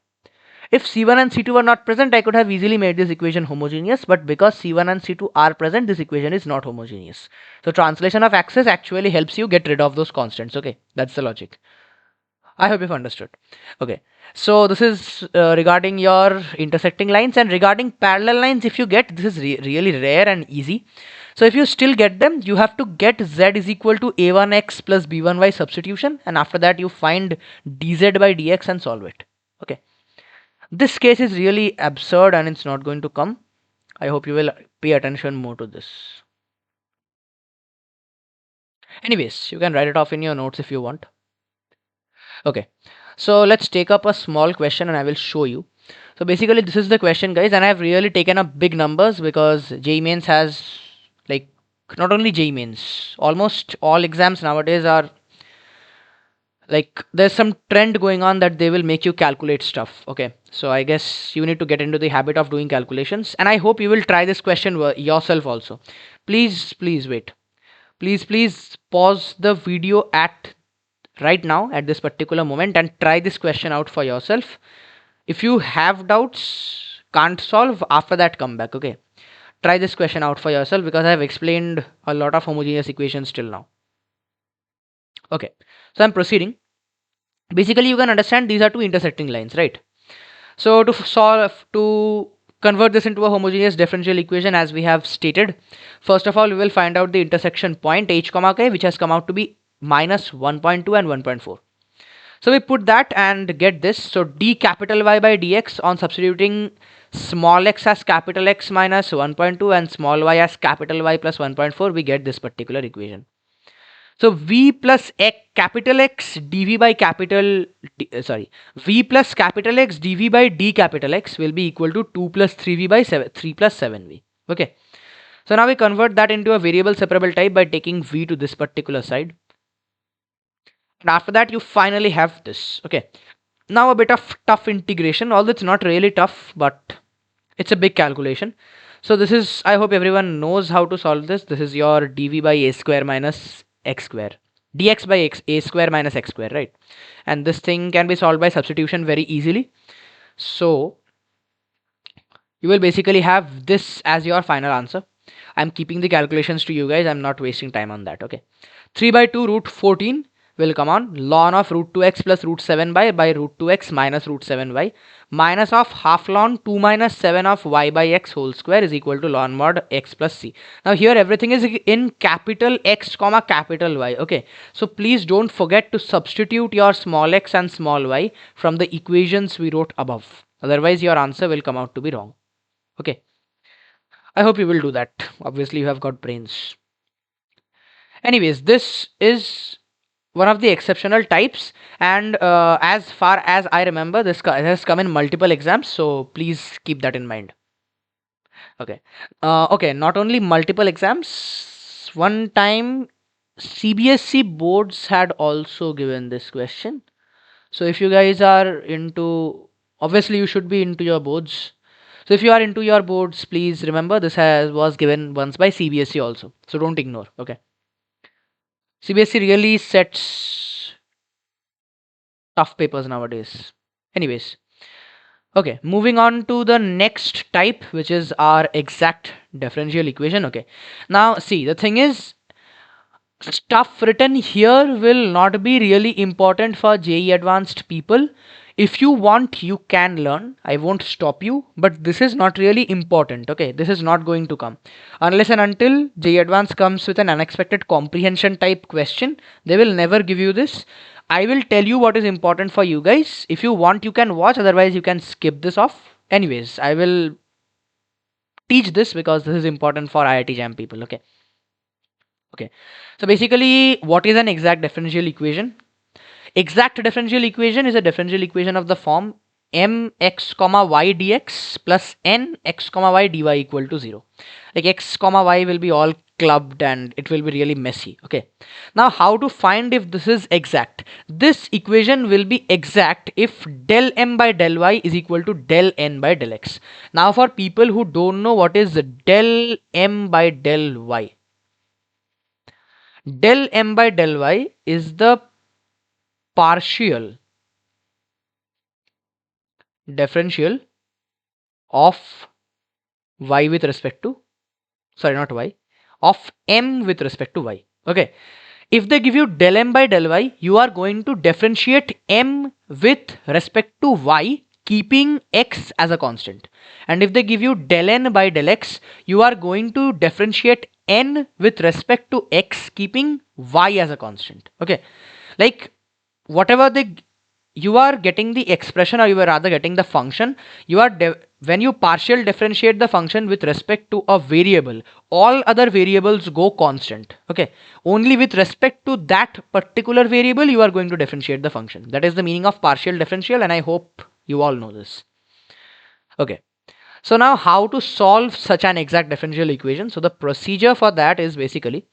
If C1 and C2 were not present, I could have easily made this equation homogeneous, but because C1 and C2 are present, this equation is not homogeneous. So translation of axis actually helps you get rid of those constants. Okay, that's the logic. I hope you've understood. Okay, so this is regarding your intersecting lines, and regarding parallel lines, if you get, this is really rare and easy. So if you still get them, you have to get z is equal to a1x plus b1y substitution, and after that you find dz by dx and solve it. Okay, this case is really absurd and it's not going to come. I hope you will pay attention more to this. Anyways, you can write it off in your notes if you want. Okay, so let's take up a small question and I will show you. So basically this is the question, guys, and I have really taken up big numbers because JEE Mains has, like, not only JEE Mains, almost all exams nowadays are like, there's some trend going on that they will make you calculate stuff. Okay, so I guess you need to get into the habit of doing calculations, and I hope you will try this question yourself also. Please wait. Please pause the video at right now at this particular moment and try this question out for yourself. If you have doubts, can't solve, after that come back. Okay, try this question out for yourself because I have explained a lot of homogeneous equations till now. Okay, so I'm proceeding. Basically you can understand these are two intersecting lines, right? So to convert this into a homogeneous differential equation, as we have stated, first of all we will find out the intersection point h comma k, which has come out to be minus 1.2 and 1.4. So we put that and get this. So d capital Y by dx, on substituting small x as capital X minus 1.2 and small y as capital Y plus 1.4, we get this particular equation. So v plus x, capital X dv by capital v plus capital X dv by d capital X will be equal to 2 plus 3v by 3 plus 7v. Okay. So now we convert that into a variable separable type by taking v to this particular side. And after that you finally have this. Okay. Now a bit of tough integration, although it's not really tough, but it's a big calculation. So this is, I hope everyone knows how to solve this. This is your dv by a square minus x square, dx by x, a square minus x square, right? And this thing can be solved by substitution very easily. So you will basically have this as your final answer. I'm keeping the calculations to you guys, I'm not wasting time on that. Okay, 3 by 2 root 14 will come on ln of root 2x plus root 7 by root 2x minus root 7y minus of half ln 2 minus 7 of y by x whole square is equal to ln mod x plus c. Now here everything is in capital X comma capital Y. Okay, so please don't forget to substitute your small x and small y from the equations we wrote above, otherwise your answer will come out to be wrong. Okay, I hope you will do that. Obviously you have got brains. Anyways, this is one of the exceptional types, and as far as I remember, this has come in multiple exams, so please keep that in mind. Okay. Okay, not only multiple exams, one time CBSE boards had also given this question. So if you guys are into, obviously you should be into your boards. So if you are into your boards, please remember this was given once by CBSE also. So don't ignore. Okay. CBSE really sets tough papers nowadays. Anyways, okay, moving on to the next type, which is our exact differential equation. Okay, now see, the thing is, stuff written here will not be really important for JEE Advanced people. If you want, you can learn. I won't stop you, but this is not really important. Okay, this is not going to come unless and until JEE Advanced comes with an unexpected comprehension type question. They will never give you this. I will tell you what is important for you guys. If you want, you can watch. Otherwise, you can skip this off. Anyways, I will teach this because this is important for IITJAM people. Okay. Okay. So basically, what is an exact differential equation? Exact differential equation is a differential equation of the form mx comma y dx plus n x comma y dy equal to 0. Like x comma y will be all clubbed and it will be really messy. Okay. Now how to find if this is exact? This equation will be exact if del m by del y is equal to del n by del x. Now for people who don't know what is del m by del y. Del m by del y is the partial differential of y with respect to, sorry, not y, of m with respect to y. Okay, if they give you del m by del y, you are going to differentiate m with respect to y, keeping x as a constant. And if they give you del n by del x, you are going to differentiate n with respect to x, keeping y as a constant. Okay, like whatever you are getting the expression, or you are rather getting the function. You are when you partial differentiate the function with respect to a variable, all other variables go constant. Okay, only with respect to that particular variable you are going to differentiate the function. That is the meaning of partial differential, and I hope you all know this. Okay, so now how to solve such an exact differential equation? So the procedure for that is basically,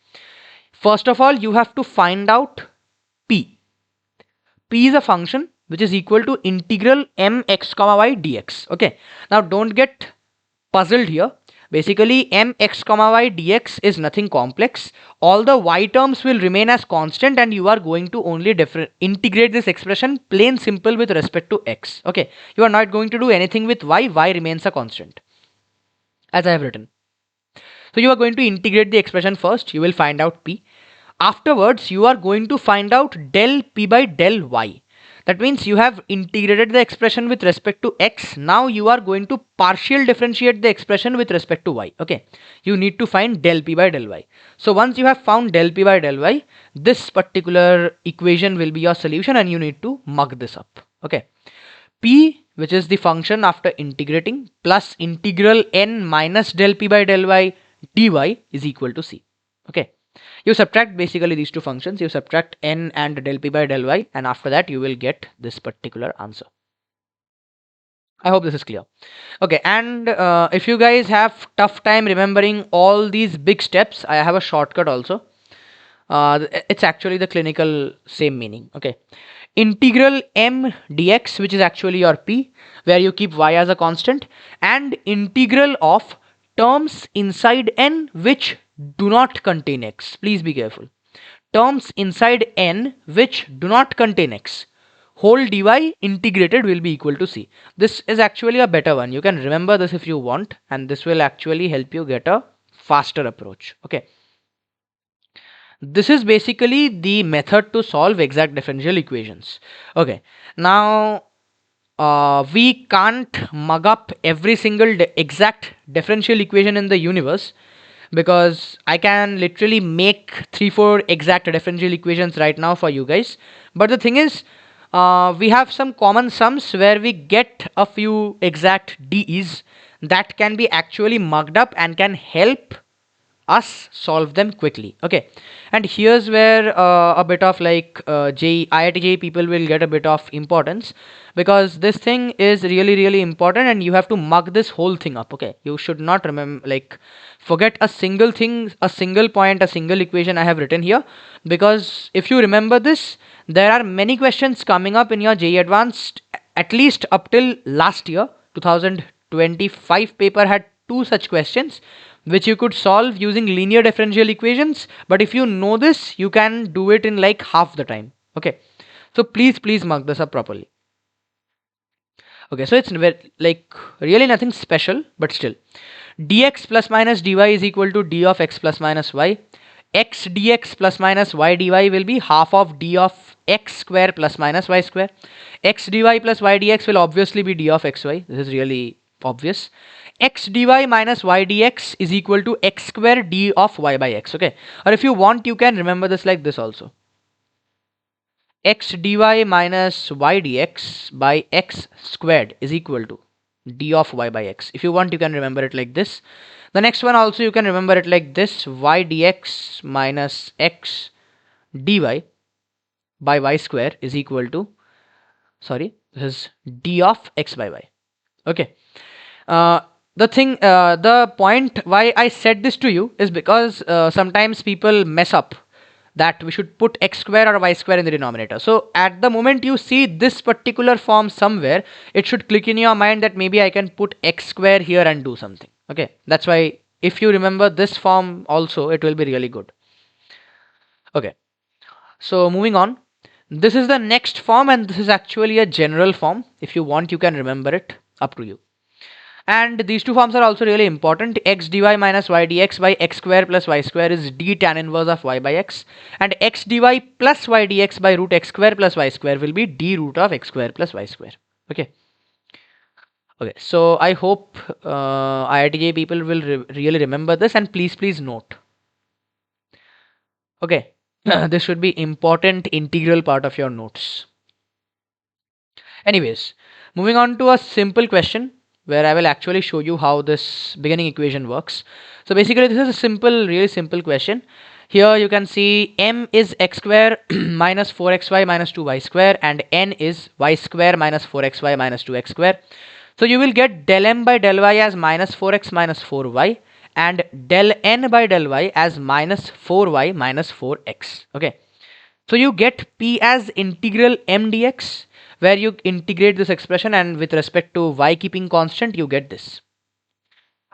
first of all, you have to find out p. P is a function which is equal to integral mx comma y dx. Okay, now don't get puzzled here. Basically, mx comma y dx is nothing complex. All the y terms will remain as constant, and you are going to only integrate this expression plain simple with respect to x. Okay, you are not going to do anything with y. Y remains a constant, as I have written. So you are going to integrate the expression first. You will find out p. Afterwards, you are going to find out del p by del y. That means you have integrated the expression with respect to x. Now you are going to partial differentiate the expression with respect to y. Okay, you need to find del p by del y. So once you have found del p by del y, this particular equation will be your solution, and you need to mug this up. Okay, p, which is the function after integrating, plus integral n minus del p by del y dy is equal to c. Okay, you subtract basically these two functions. You subtract n and del p by del y, and after that you will get this particular answer. I hope this is clear. Okay, and if you guys have tough time remembering all these big steps, I have a shortcut also. It's actually the clinical same meaning. Okay, integral m dx, which is actually your p, where you keep y as a constant, and integral of terms inside n which do not contain x. Please be careful. Terms inside n which do not contain x, whole dy integrated will be equal to c. This is actually a better one. You can remember this if you want, and this will actually help you get a faster approach. Okay, this is basically the method to solve exact differential equations. Okay, now we can't mug up every single exact differential equation in the universe, because I can literally make 3-4 exact differential equations right now for you guys. But the thing is, we have some common sums where we get a few exact DEs that can be actually mugged up and can help us solve them quickly. Okay, and here's where a bit of like IITJAM people will get a bit of importance, because this thing is really important and you have to mug this whole thing up. Okay, you should not remember, like, forget a single thing, a single point, a single equation I have written here, because if you remember this, there are many questions coming up in your JEE Advanced, at least up till last year. 2025 paper had two such questions which you could solve using linear differential equations, but if you know this, you can do it in like half the time. Okay, so please mark this up properly. Okay, so it's like really nothing special, but still, dx plus minus dy is equal to d of x plus minus y. X dx plus minus y dy will be half of d of x square plus minus y square. X dy plus y dx will obviously be d of xy. This is really obvious. X dy minus y dx is equal to x square d of y by x. Okay, or if you want, you can remember this like this also. X dy minus y dx by x squared is equal to d of y by x. If you want, you can remember it like this. The next one also you can remember it like this: y dx minus x dy by y square is equal to, sorry, this is d of x by y. Okay, the point why I said this to you is because sometimes people mess up that we should put x square or y square in the denominator. So at the moment you see this particular form somewhere, it should click in your mind that maybe I can put x square here and do something. Okay, that's why if you remember this form also, it will be really good. Okay, so moving on, this is the next form, and this is actually a general form. If you want, you can remember it, up to you. And these two forms are also really important. X dy minus y dx by x square plus y square is d tan inverse of y by x, and x dy plus y dx by root x square plus y square will be d root of x square plus y square. Okay, so I hope IITJAM people will really remember this, and please note. Okay, this should be important integral part of your notes. Anyways, moving on to a simple question where I will actually show you how this beginning equation works. So basically this is a simple, really simple question. Here you can see m is x square minus 4xy minus 2y square, and n is y square minus 4xy minus 2x square. So you will get del m by del y as minus 4x minus 4y, and del n by del y as minus 4y minus 4x. Okay, so you get p as integral m dx, where you integrate this expression, and with respect to y keeping constant, you get this.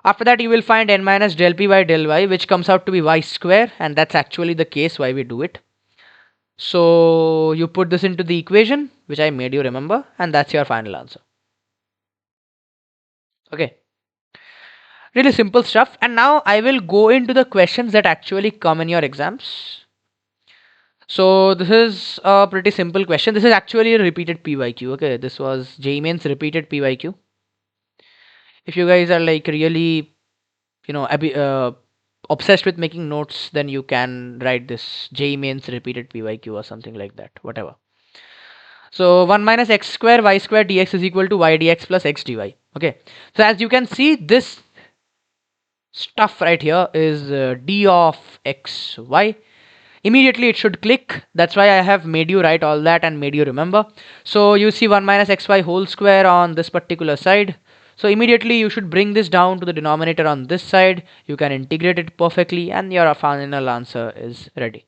After that, you will find n minus del p by del y, which comes out to be y square, and that's actually the case why we do it. So you put this into the equation, which I made you remember, and that's your final answer. Okay, really simple stuff. And now I will go into the questions that actually come in your exams. So this is a pretty simple question. This is actually a repeated PYQ. Okay, this was JEE Mains repeated PYQ. If you guys are like really, obsessed with making notes, then you can write this JEE Mains repeated PYQ or something like that, whatever. So 1 minus x square y square dx is equal to y dx plus x dy. Okay, so as you can see, this stuff right here is d of x y. Immediately it should click. That's why I have made you write all that and made you remember. So you see 1 minus xy whole square on this particular side. So immediately you should bring this down to the denominator on this side. You can integrate it perfectly and your final answer is ready.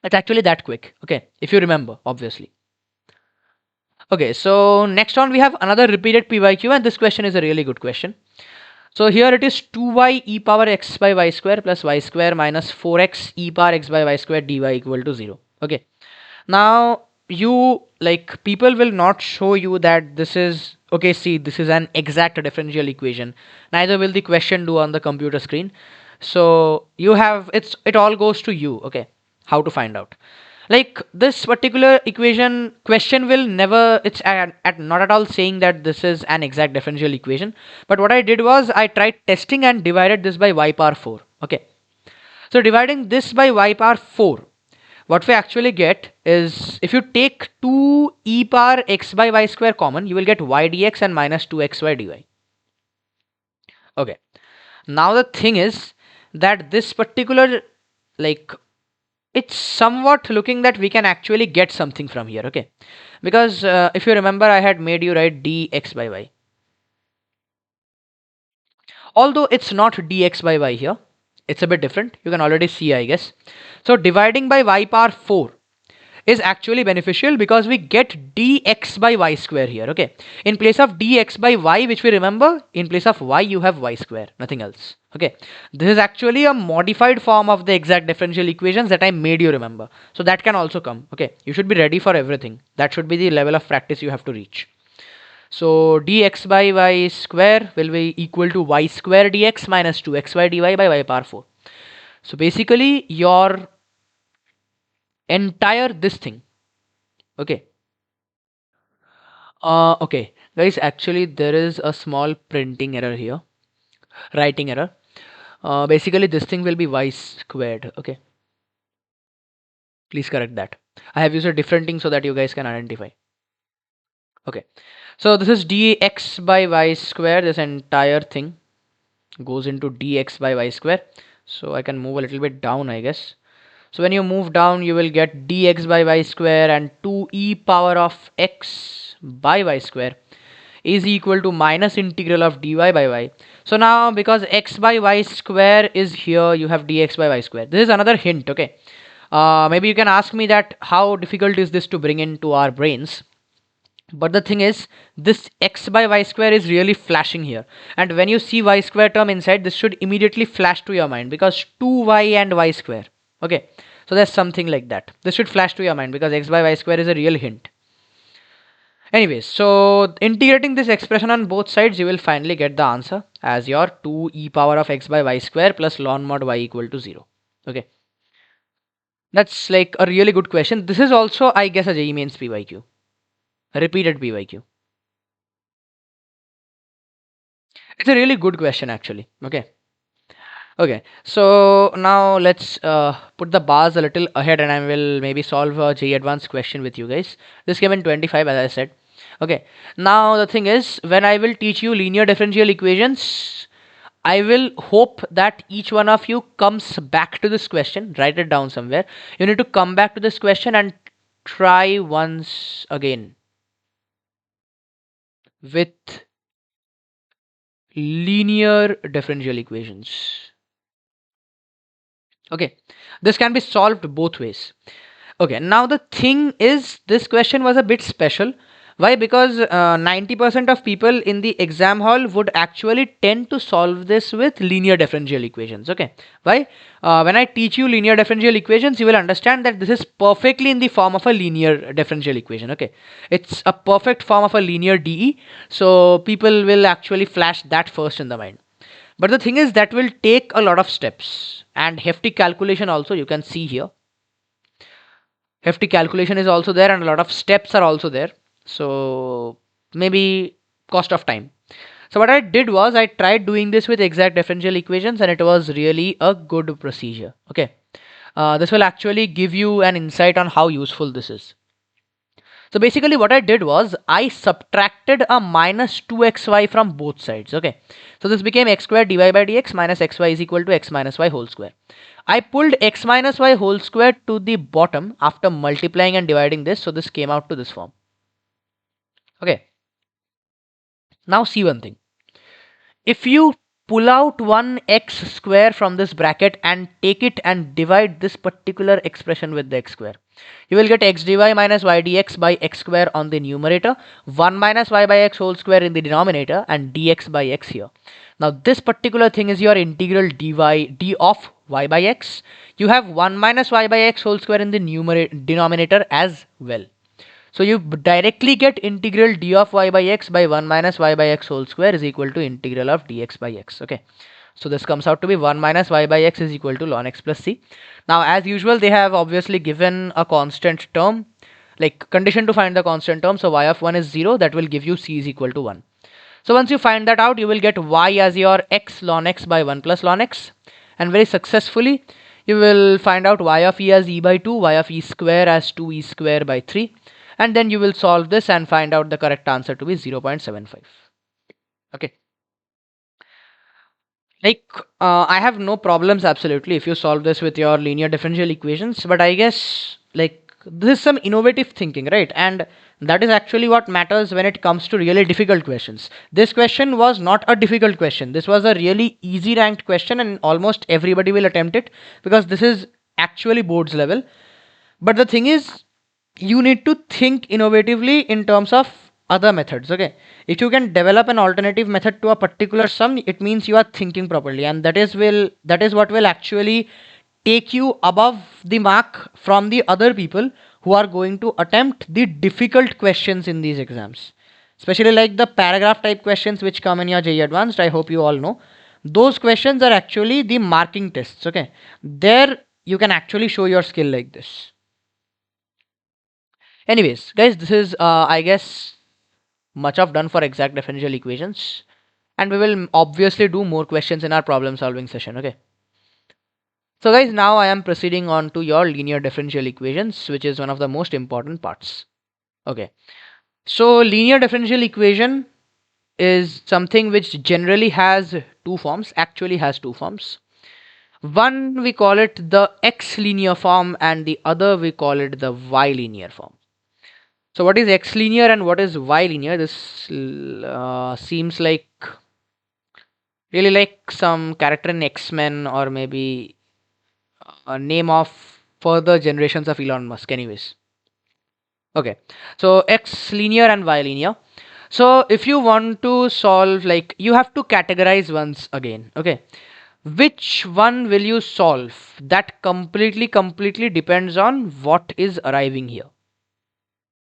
It's actually that quick. Okay, if you remember, obviously. Okay, so next on we have another repeated PYQ, and this question is a really good question. So here it is 2y e power x by y square plus y square minus 4x e power x by y square dy equal to 0. Okay, now people will not show you that this is, okay, see, this is an exact differential equation. Neither will the question do on the computer screen. So you have, it all goes to you, okay, how to find out. Like this particular equation question will never, it's not at all saying that this is an exact differential equation. But what I did was I tried testing and divided this by y power 4. Okay, so dividing this by y power 4, what we actually get is, if you take 2 e power x by y square common, you will get y dx and minus 2xy dy. Okay, now the thing is, that this particular, like, it's somewhat looking that we can actually get something from here, okay? Because if you remember, I had made you write dx by y. Although it's not dx by y here, it's a bit different. You can already see, I guess. So dividing by y power 4 is actually beneficial because we get dx by y square here, okay? In place of dx by y, which we remember, in place of y you have y square, nothing else, okay? This is actually a modified form of the exact differential equations that I made you remember. So that can also come, okay? You should be ready for everything. That should be the level of practice you have to reach. So dx by y square will be equal to y square dx minus 2xy dy by y power 4. So basically your entire this thing, okay? Okay, guys, actually there is a small printing error here, writing error. Basically this thing will be y squared, okay? Please correct that. I have used a different thing so that you guys can identify. Okay, so this is dx by y square. This entire thing goes into dx by y square. So I can move a little bit down, I guess. So when you move down, you will get dx by y square and 2e power of x by y square is equal to minus integral of dy by y. So now because x by y square is here, you have dx by y square. This is another hint, okay? Maybe you can ask me that how difficult is this to bring into our brains? But the thing is, this x by y square is really flashing here, and when you see y square term inside, this should immediately flash to your mind because 2y and y square, okay? So there's something like that. This should flash to your mind because x by y square is a real hint. Anyways, so integrating this expression on both sides, you will finally get the answer as your 2e power of x by y square plus ln mod y equal to 0, okay? That's like a really good question. This is also, I guess, a JEE Mains PYQ, a repeated PYQ. It's a really good question actually. Okay, so now let's put the bars a little ahead and I will maybe solve a JEE Advanced question with you guys. This came in 25 as I said. Okay, now the thing is, when I will teach you linear differential equations, I will hope that each one of you comes back to this question. Write it down somewhere. You need to come back to this question and try once again with linear differential equations. Okay, this can be solved both ways. Okay, now the thing is, this question was a bit special. Why? Because 90% of people in the exam hall would actually tend to solve this with linear differential equations. Okay, why? When I teach you linear differential equations, you will understand that this is perfectly in the form of a linear differential equation. Okay, it's a perfect form of a linear DE. So people will actually flash that first in the mind. But the thing is, that will take a lot of steps and hefty calculation also, you can see here. Hefty calculation is also there and a lot of steps are also there. So maybe cost of time. So what I did was I tried doing this with exact differential equations and it was really a good procedure. Okay. This will actually give you an insight on how useful this is. So basically what I did was I subtracted a minus 2xy from both sides. Okay. So this became x squared dy by dx minus xy is equal to x minus y whole square. I pulled x minus y whole square to the bottom after multiplying and dividing this. So this came out to this form. Okay. Now see one thing. If you pull out one x square from this bracket and take it and divide this particular expression with the x square, you will get x dy minus y dx by x square on the numerator, 1 minus y by x whole square in the denominator, and dx by x here. Now this particular thing is your integral d of y by x. You have 1 minus y by x whole square in the denominator as well. So you directly get integral d of y by x by 1 minus y by x whole square is equal to integral of dx by x. Okay. So this comes out to be 1 minus y by x is equal to ln x plus c. Now as usual, they have obviously given a constant term, like condition to find the constant term. So y of 1 is 0, that will give you c is equal to 1. So once you find that out, you will get y as your x ln x by 1 plus ln x. And very successfully, you will find out y of e as e by 2, y of e square as 2e square by 3. And then you will solve this and find out the correct answer to be 0.75. Okay. Like, I have no problems absolutely if you solve this with your linear differential equations, but I guess like this is some innovative thinking, right? And that is actually what matters when it comes to really difficult questions. This question was not a difficult question. This was a really easy ranked question, and almost everybody will attempt it because this is actually boards level. But the thing is, you need to think innovatively in terms of other methods. Okay, if you can develop an alternative method to a particular sum, it means you are thinking properly, and that is what will actually take you above the mark from the other people who are going to attempt the difficult questions in these exams, especially like the paragraph type questions which come in your JEE Advanced. I hope you all know those questions are actually the marking tests. Okay, there you can actually show your skill like this. Anyways, guys, this is I guess much of done for exact differential equations, and we will obviously do more questions in our problem solving session. Okay. So guys, now I am proceeding on to your linear differential equations, which is one of the most important parts. Okay. So linear differential equation is something which generally has two forms, actually has two forms. One we call it the x linear form, and the other we call it the y linear form. So what is x linear and what is y linear? This seems like really like some character in X-Men, or maybe a name of further generations of Elon Musk. Anyways, okay. So x linear and y linear. So if you want to solve, like, you have to categorize once again. Okay, which one will you solve? That completely depends on what is arriving here.